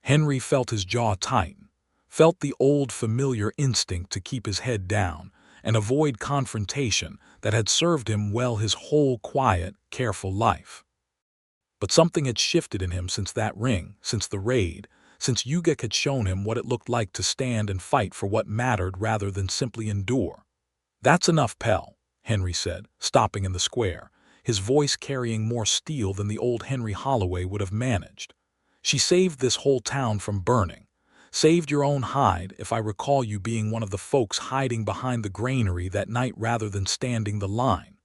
Henry felt his jaw tighten, felt the old familiar instinct to keep his head down and avoid confrontation that had served him well his whole quiet, careful life. But something had shifted in him since that ring, since the raid, since Ugak had shown him what it looked like to stand and fight for what mattered rather than simply endure. "That's enough, Pell," Henry said, stopping in the square, his voice carrying more steel than the old Henry Holloway would have managed. "She saved this whole town from burning. Saved your own hide, if I recall you being one of the folks hiding behind the granary that night rather than standing the line."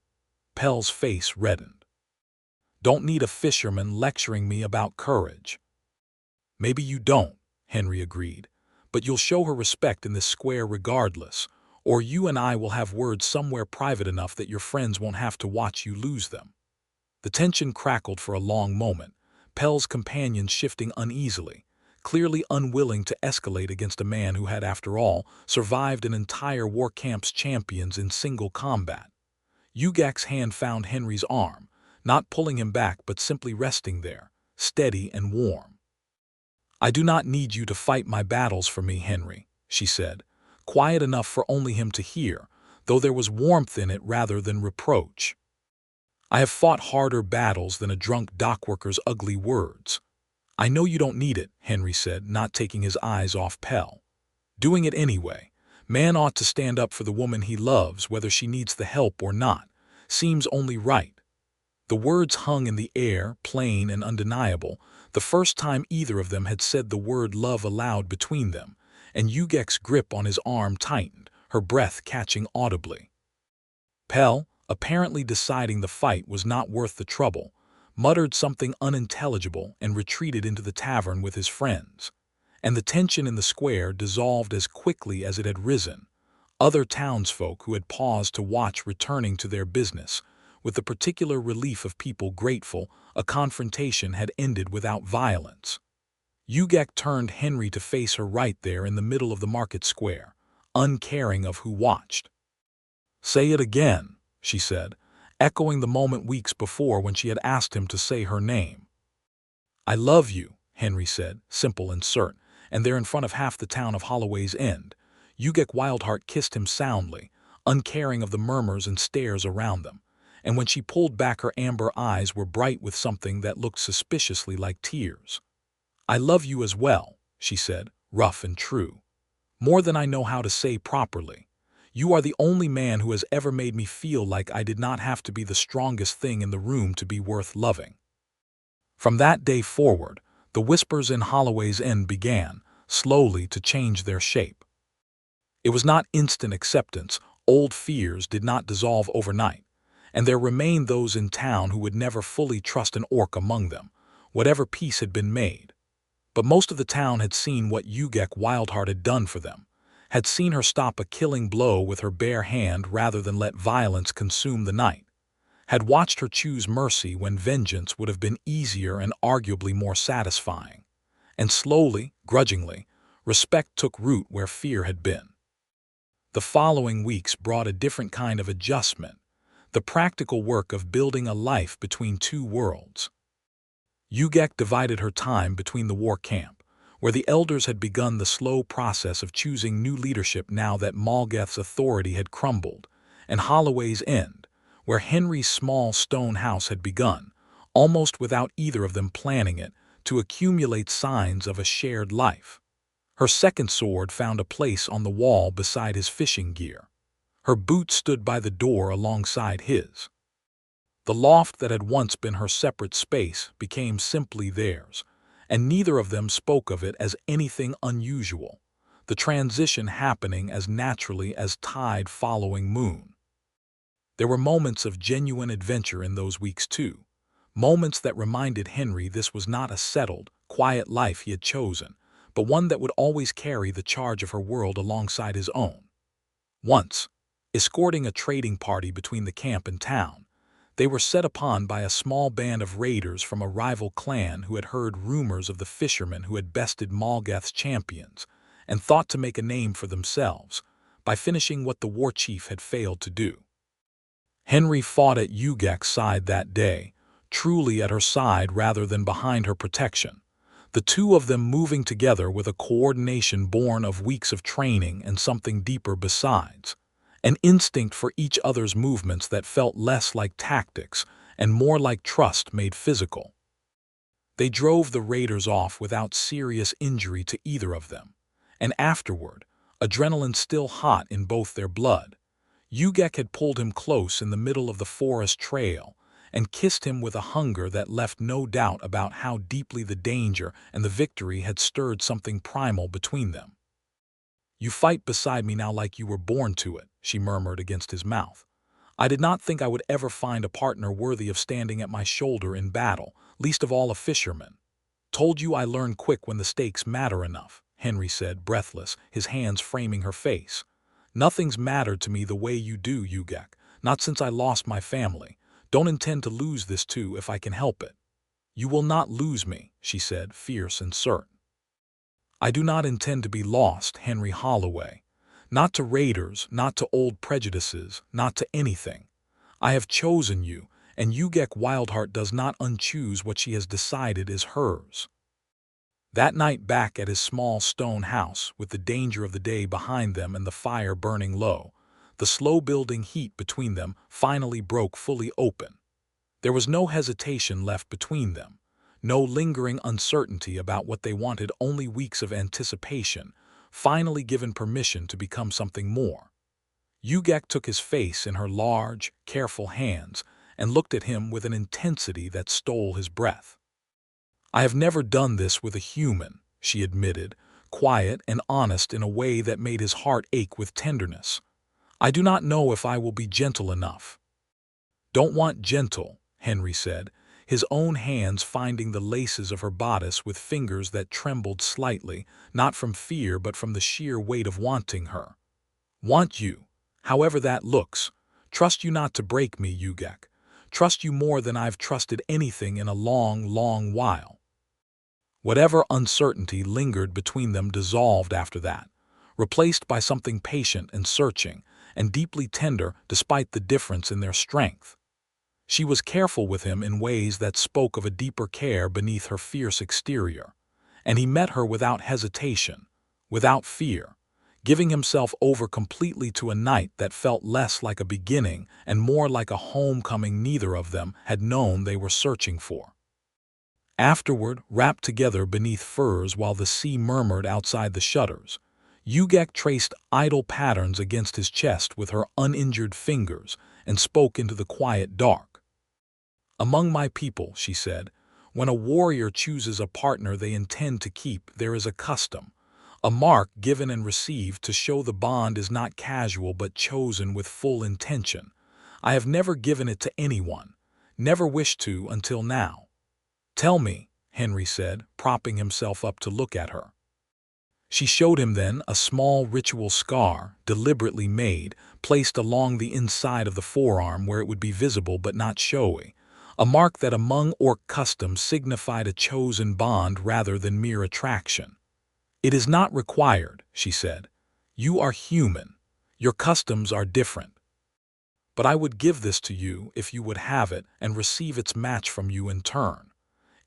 Pell's face reddened. "Don't need a fisherman lecturing me about courage." "Maybe you don't," Henry agreed, "but you'll show her respect in this square regardless, or you and I will have words somewhere private enough that your friends won't have to watch you lose them." The tension crackled for a long moment, Pell's companion shifting uneasily, clearly unwilling to escalate against a man who had, after all, survived an entire war camp's champions in single combat. Ugak's hand found Henry's arm, not pulling him back but simply resting there, steady and warm. "I do not need you to fight my battles for me, Henry," she said, quiet enough for only him to hear, though there was warmth in it rather than reproach. "I have fought harder battles than a drunk dockworker's ugly words." "I know you don't need it," Henry said, not taking his eyes off Pell. "Doing it anyway. Man ought to stand up for the woman he loves whether she needs the help or not. Seems only right." The words hung in the air, plain and undeniable, the first time either of them had said the word love aloud between them, and Ugak's grip on his arm tightened, her breath catching audibly. Pell, apparently deciding the fight was not worth the trouble, muttered something unintelligible and retreated into the tavern with his friends. And the tension in the square dissolved as quickly as it had risen, other townsfolk who had paused to watch returning to their business, with the particular relief of people grateful a confrontation had ended without violence. Ugak turned Henry to face her right there in the middle of the market square, uncaring of who watched. "Say it again," she said, echoing the moment weeks before when she had asked him to say her name. "I love you," Henry said, simple and curt, and there in front of half the town of Holloway's End, Ugak Wildheart kissed him soundly, uncaring of the murmurs and stares around them, and when she pulled back her amber eyes were bright with something that looked suspiciously like tears. "I love you as well," she said, rough and true. "More than I know how to say properly. You are the only man who has ever made me feel like I did not have to be the strongest thing in the room to be worth loving." From that day forward, the whispers in Holloway's End began, slowly, to change their shape. It was not instant acceptance, old fears did not dissolve overnight, and there remained those in town who would never fully trust an orc among them, whatever peace had been made. But most of the town had seen what Ugak Wildheart had done for them, had seen her stop a killing blow with her bare hand rather than let violence consume the night, had watched her choose mercy when vengeance would have been easier and arguably more satisfying. And slowly, grudgingly, respect took root where fear had been. The following weeks brought a different kind of adjustment, the practical work of building a life between two worlds. Ugak divided her time between the war camp, where the elders had begun the slow process of choosing new leadership now that Malgeth's authority had crumbled, and Holloway's End, where Henry's small stone house had begun, almost without either of them planning it, to accumulate signs of a shared life. Her second sword found a place on the wall beside his fishing gear. Her boot stood by the door alongside his. The loft that had once been her separate space became simply theirs, and neither of them spoke of it as anything unusual, the transition happening as naturally as tide following moon. There were moments of genuine adventure in those weeks too, moments that reminded Henry this was not a settled, quiet life he had chosen, but one that would always carry the charge of her world alongside his own. Once, escorting a trading party between the camp and town, they were set upon by a small band of raiders from a rival clan who had heard rumors of the fisherman who had bested Malgeth's champions and thought to make a name for themselves by finishing what the war chief had failed to do. Henry fought at Ugak's side that day, truly at her side rather than behind her protection, the two of them moving together with a coordination born of weeks of training and something deeper besides, an instinct for each other's movements that felt less like tactics and more like trust made physical. They drove the raiders off without serious injury to either of them, and afterward, adrenaline still hot in both their blood, Ugak had pulled him close in the middle of the forest trail and kissed him with a hunger that left no doubt about how deeply the danger and the victory had stirred something primal between them. "You fight beside me now like you were born to it," she murmured against his mouth. "I did not think I would ever find a partner worthy of standing at my shoulder in battle, least of all a fisherman." "Told you I learn quick when the stakes matter enough," Henry said, breathless, his hands framing her face. "Nothing's mattered to me the way you do, Ugak, not since I lost my family. Don't intend to lose this too if I can help it." "You will not lose me," she said, fierce and certain. "I do not intend to be lost, Henry Holloway. Not to raiders, not to old prejudices, not to anything. I have chosen you, and Ugak Wildheart does not unchoose what she has decided is hers." That night back at his small stone house, with the danger of the day behind them and the fire burning low, the slow-building heat between them finally broke fully open. There was no hesitation left between them, no lingering uncertainty about what they wanted, only weeks of anticipation, finally given permission to become something more. Ugak took his face in her large, careful hands and looked at him with an intensity that stole his breath. "I have never done this with a human," she admitted, quiet and honest in a way that made his heart ache with tenderness. "I do not know if I will be gentle enough." "Don't want gentle," Henry said, his own hands finding the laces of her bodice with fingers that trembled slightly, not from fear but from the sheer weight of wanting her. "Want you, however that looks. Trust you not to break me, Ugak. Trust you more than I've trusted anything in a long, long while." Whatever uncertainty lingered between them dissolved after that, replaced by something patient and searching, and deeply tender despite the difference in their strength. She was careful with him in ways that spoke of a deeper care beneath her fierce exterior, and he met her without hesitation, without fear, giving himself over completely to a night that felt less like a beginning and more like a homecoming neither of them had known they were searching for. Afterward, wrapped together beneath furs while the sea murmured outside the shutters, Ugak traced idle patterns against his chest with her uninjured fingers and spoke into the quiet dark. "Among my people," she said, "when a warrior chooses a partner they intend to keep, there is a custom, a mark given and received to show the bond is not casual but chosen with full intention. I have never given it to anyone, never wished to until now." "Tell me," Henry said, propping himself up to look at her. She showed him then a small ritual scar, deliberately made, placed along the inside of the forearm where it would be visible but not showy, a mark that among Orc customs signified a chosen bond rather than mere attraction. "It is not required," she said. "You are human. Your customs are different. But I would give this to you if you would have it and receive its match from you in turn.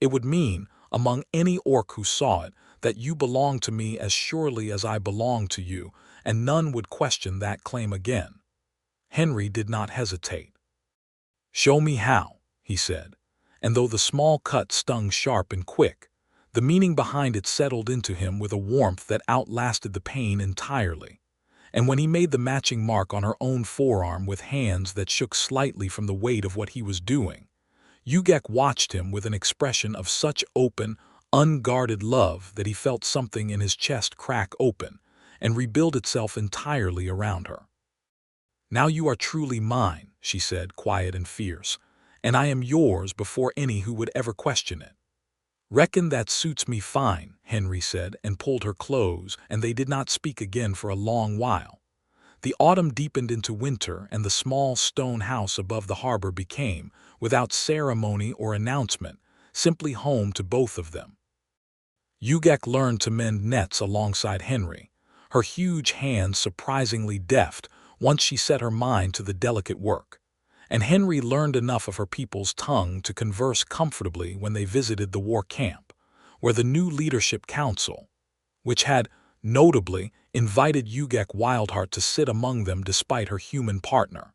It would mean, among any Orc who saw it, that you belong to me as surely as I belong to you, and none would question that claim again." Henry did not hesitate. "Show me how," he said, and though the small cut stung sharp and quick, the meaning behind it settled into him with a warmth that outlasted the pain entirely. And when he made the matching mark on her own forearm with hands that shook slightly from the weight of what he was doing, Ugak watched him with an expression of such open, unguarded love that he felt something in his chest crack open and rebuild itself entirely around her. "Now you are truly mine," she said, quiet and fierce, "and I am yours before any who would ever question it." "Reckon that suits me fine," Henry said, and pulled her close, and they did not speak again for a long while. The autumn deepened into winter, and the small stone house above the harbor became, without ceremony or announcement, simply home to both of them. Ugak learned to mend nets alongside Henry, her huge hands surprisingly deft once she set her mind to the delicate work, and Henry learned enough of her people's tongue to converse comfortably when they visited the war camp, where the new leadership council, which had, notably, invited Ugak Wildheart to sit among them despite her human partner.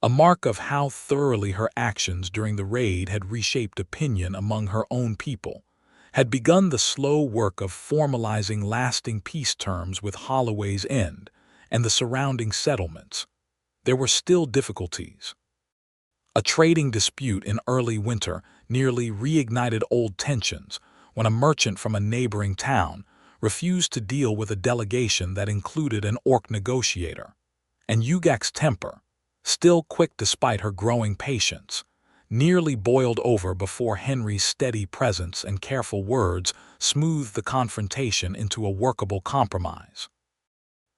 A mark of how thoroughly her actions during the raid had reshaped opinion among her own people, had begun the slow work of formalizing lasting peace terms with Holloway's End and the surrounding settlements. There were still difficulties. A trading dispute in early winter nearly reignited old tensions when a merchant from a neighboring town refused to deal with a delegation that included an Orc negotiator, and Ugak's temper, still quick despite her growing patience, nearly boiled over before Henry's steady presence and careful words smoothed the confrontation into a workable compromise.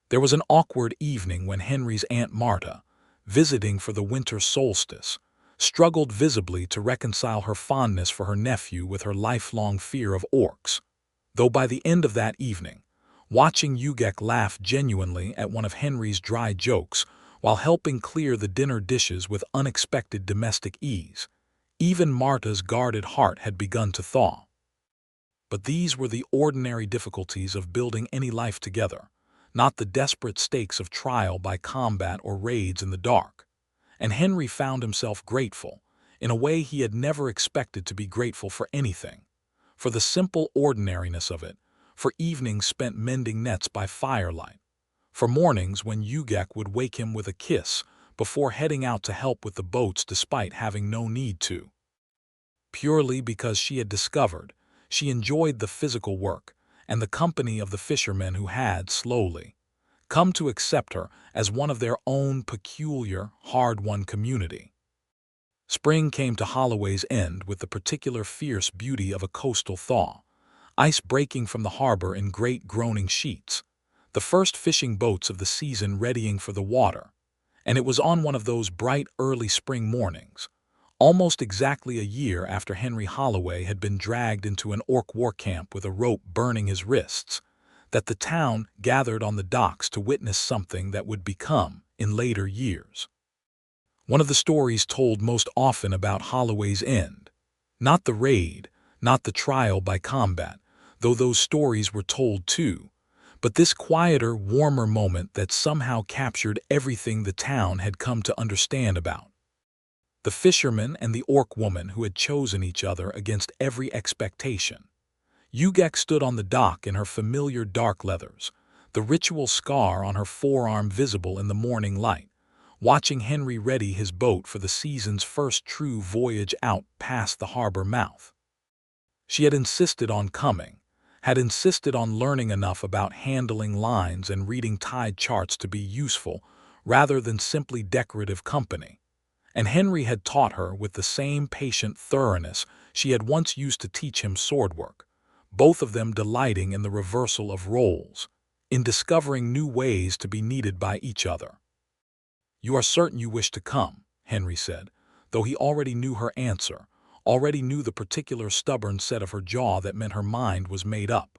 There was an awkward evening when Henry's Aunt Marta, visiting for the winter solstice, struggled visibly to reconcile her fondness for her nephew with her lifelong fear of Orcs, though by the end of that evening, watching Ugak laugh genuinely at one of Henry's dry jokes while helping clear the dinner dishes with unexpected domestic ease, even Marta's guarded heart had begun to thaw. But these were the ordinary difficulties of building any life together, not the desperate stakes of trial by combat or raids in the dark, and Henry found himself grateful, in a way he had never expected to be grateful for anything, for the simple ordinariness of it, for evenings spent mending nets by firelight, for mornings when Ugak would wake him with a kiss before heading out to help with the boats despite having no need to. Purely because she had discovered, she enjoyed the physical work, and the company of the fishermen who had, slowly, come to accept her as one of their own peculiar, hard-won community. Spring came to Holloway's End with the particular fierce beauty of a coastal thaw, ice breaking from the harbor in great groaning sheets, the first fishing boats of the season readying for the water, and it was on one of those bright early spring mornings, almost exactly a year after Henry Holloway had been dragged into an orc war camp with a rope burning his wrists, that the town gathered on the docks to witness something that would become, in later years, one of the stories told most often about Holloway's End. Not the raid, not the trial by combat, though those stories were told too, but this quieter, warmer moment that somehow captured everything the town had come to understand about. The fisherman and the orc woman who had chosen each other against every expectation. Ugak stood on the dock in her familiar dark leathers, the ritual scar on her forearm visible in the morning light, watching Henry ready his boat for the season's first true voyage out past the harbor mouth. She had insisted on coming, had insisted on learning enough about handling lines and reading tide charts to be useful rather than simply decorative company. And Henry had taught her with the same patient thoroughness she had once used to teach him swordwork, both of them delighting in the reversal of roles, in discovering new ways to be needed by each other. "You are certain you wish to come," Henry said, though he already knew her answer, already knew the particular stubborn set of her jaw that meant her mind was made up.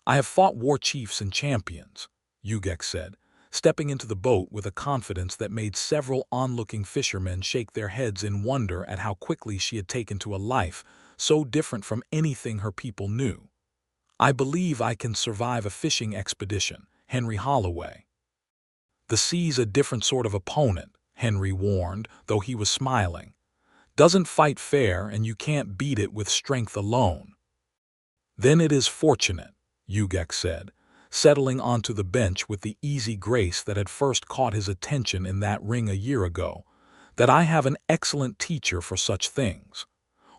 "I have fought war chiefs and champions," Ugak said, stepping into the boat with a confidence that made several onlooking fishermen shake their heads in wonder at how quickly she had taken to a life so different from anything her people knew. "I believe I can survive a fishing expedition, Henry Holloway." "The sea's a different sort of opponent," Henry warned, though he was smiling. "Doesn't fight fair, and you can't beat it with strength alone." "Then it is fortunate," Ugak said, settling onto the bench with the easy grace that had first caught his attention in that ring a year ago, "that I have an excellent teacher for such things.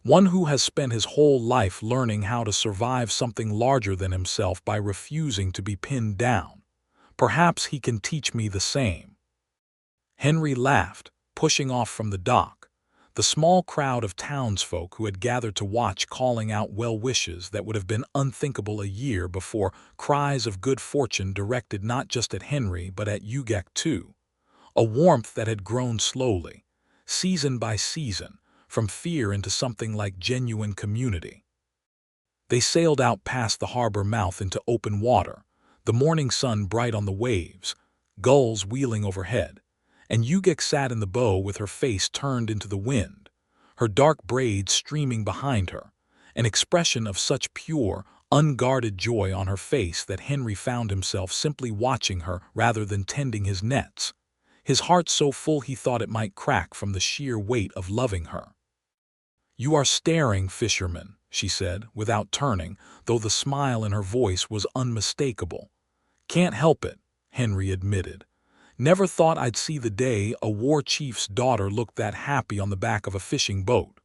One who has spent his whole life learning how to survive something larger than himself by refusing to be pinned down. Perhaps he can teach me the same." Henry laughed, pushing off from the dock, the small crowd of townsfolk who had gathered to watch calling out well wishes that would have been unthinkable a year before, cries of good fortune directed not just at Henry but at Ugak too, a warmth that had grown slowly, season by season, from fear into something like genuine community. They sailed out past the harbor mouth into open water, the morning sun bright on the waves, gulls wheeling overhead, and Ugak sat in the bow with her face turned into the wind, her dark braids streaming behind her, an expression of such pure, unguarded joy on her face that Henry found himself simply watching her rather than tending his nets, his heart so full he thought it might crack from the sheer weight of loving her. "You are staring, fisherman," she said, without turning, though the smile in her voice was unmistakable. "Can't help it," Henry admitted. "Never thought I'd see the day a war chief's daughter looked that happy on the back of a fishing boat."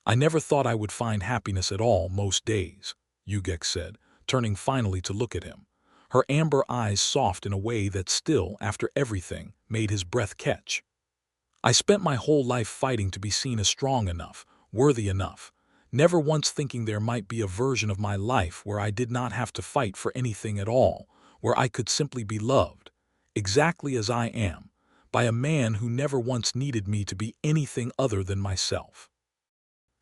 "I never thought I would find happiness at all most days," Ugak said, turning finally to look at him, her amber eyes soft in a way that still, after everything, made his breath catch. "I spent my whole life fighting to be seen as strong enough, worthy enough, never once thinking there might be a version of my life where I did not have to fight for anything at all, where I could simply be loved, exactly as I am, by a man who never once needed me to be anything other than myself."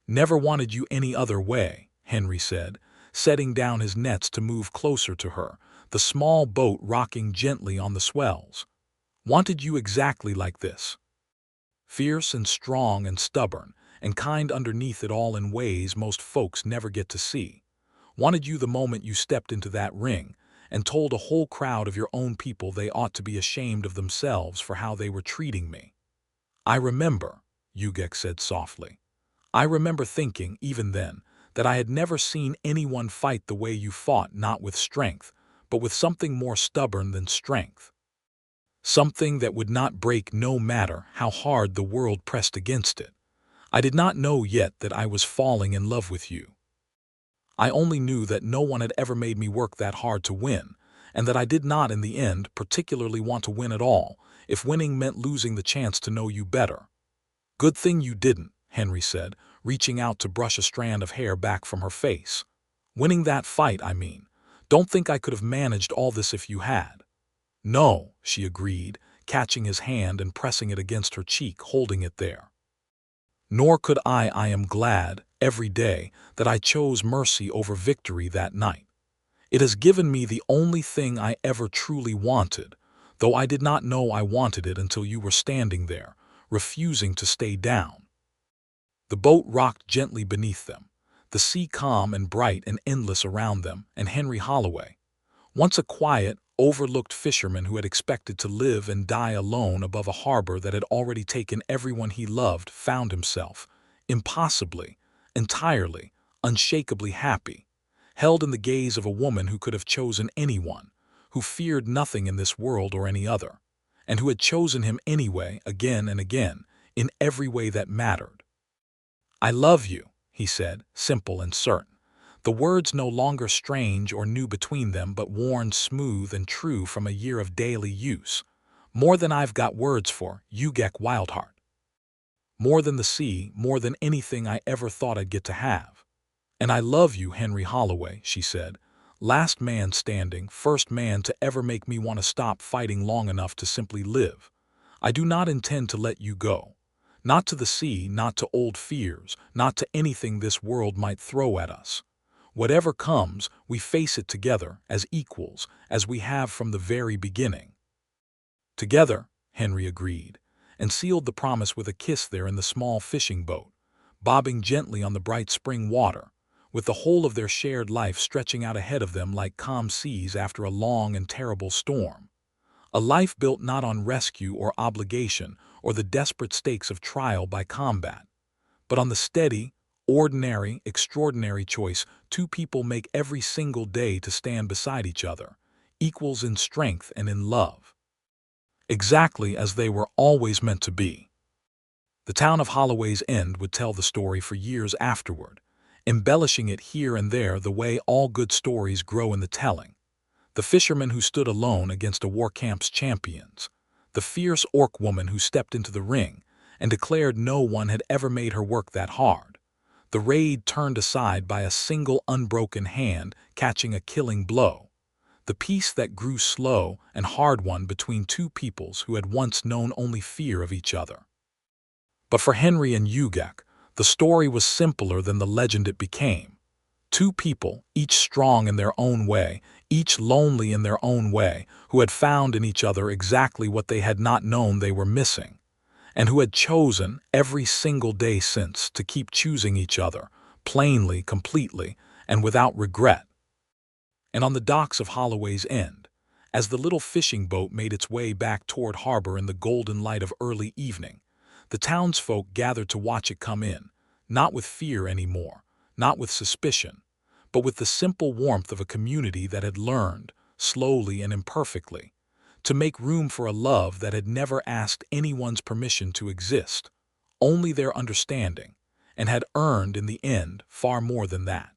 "Never wanted you any other way," Henry said, setting down his nets to move closer to her, the small boat rocking gently on the swells. "Wanted you exactly like this. Fierce and strong and stubborn, and kind underneath it all in ways most folks never get to see. Wanted you the moment you stepped into that ring and told a whole crowd of your own people they ought to be ashamed of themselves for how they were treating me." "I remember," Ugak said softly. "I remember thinking, even then, that I had never seen anyone fight the way you fought, not with strength, but with something more stubborn than strength. Something that would not break no matter how hard the world pressed against it. I did not know yet that I was falling in love with you." I only knew that no one had ever made me work that hard to win, and that I did not in the end particularly want to win at all, if winning meant losing the chance to know you better. Good thing you didn't, Henry said, reaching out to brush a strand of hair back from her face. Winning that fight, I mean. Don't think I could have managed all this if you had. No, she agreed, catching his hand and pressing it against her cheek, holding it there. Nor could I am glad, every day, that I chose mercy over victory that night. It has given me the only thing I ever truly wanted, though I did not know I wanted it until you were standing there, refusing to stay down. The boat rocked gently beneath them, the sea calm and bright and endless around them, and Henry Holloway, once a quiet, overlooked fisherman who had expected to live and die alone above a harbor that had already taken everyone he loved, found himself, impossibly, entirely, unshakably happy, held in the gaze of a woman who could have chosen anyone, who feared nothing in this world or any other, and who had chosen him anyway, again and again, in every way that mattered. "I love you," he said, simple and certain, the words no longer strange or new between them, but worn smooth and true from a year of daily use. "More than I've got words for, Ugak Wildheart. More than the sea, more than anything I ever thought I'd get to have. And I love you, Henry Holloway," she said, "last man standing, first man to ever make me want to stop fighting long enough to simply live. I do not intend to let you go. Not to the sea, not to old fears, not to anything this world might throw at us. Whatever comes, we face it together, as equals, as we have from the very beginning." "Together," Henry agreed, and sealed the promise with a kiss there in the small fishing boat, bobbing gently on the bright spring water, with the whole of their shared life stretching out ahead of them like calm seas after a long and terrible storm. A life built not on rescue or obligation or the desperate stakes of trial by combat, but on the steady, ordinary, extraordinary choice two people make every single day to stand beside each other, equals in strength and in love. Exactly as they were always meant to be. The town of Holloway's End would tell the story for years afterward, embellishing it here and there the way all good stories grow in the telling. The fisherman who stood alone against a war camp's champions, the fierce orc woman who stepped into the ring and declared no one had ever made her work that hard, the raid turned aside by a single unbroken hand catching a killing blow, the peace that grew slow and hard-won between two peoples who had once known only fear of each other. But for Henry and Ugak, the story was simpler than the legend it became. Two people, each strong in their own way, each lonely in their own way, who had found in each other exactly what they had not known they were missing, and who had chosen, every single day since, to keep choosing each other, plainly, completely, and without regret. And on the docks of Holloway's End, as the little fishing boat made its way back toward harbor in the golden light of early evening, the townsfolk gathered to watch it come in, not with fear anymore, not with suspicion, but with the simple warmth of a community that had learned, slowly and imperfectly, to make room for a love that had never asked anyone's permission to exist, only their understanding, and had earned in the end far more than that.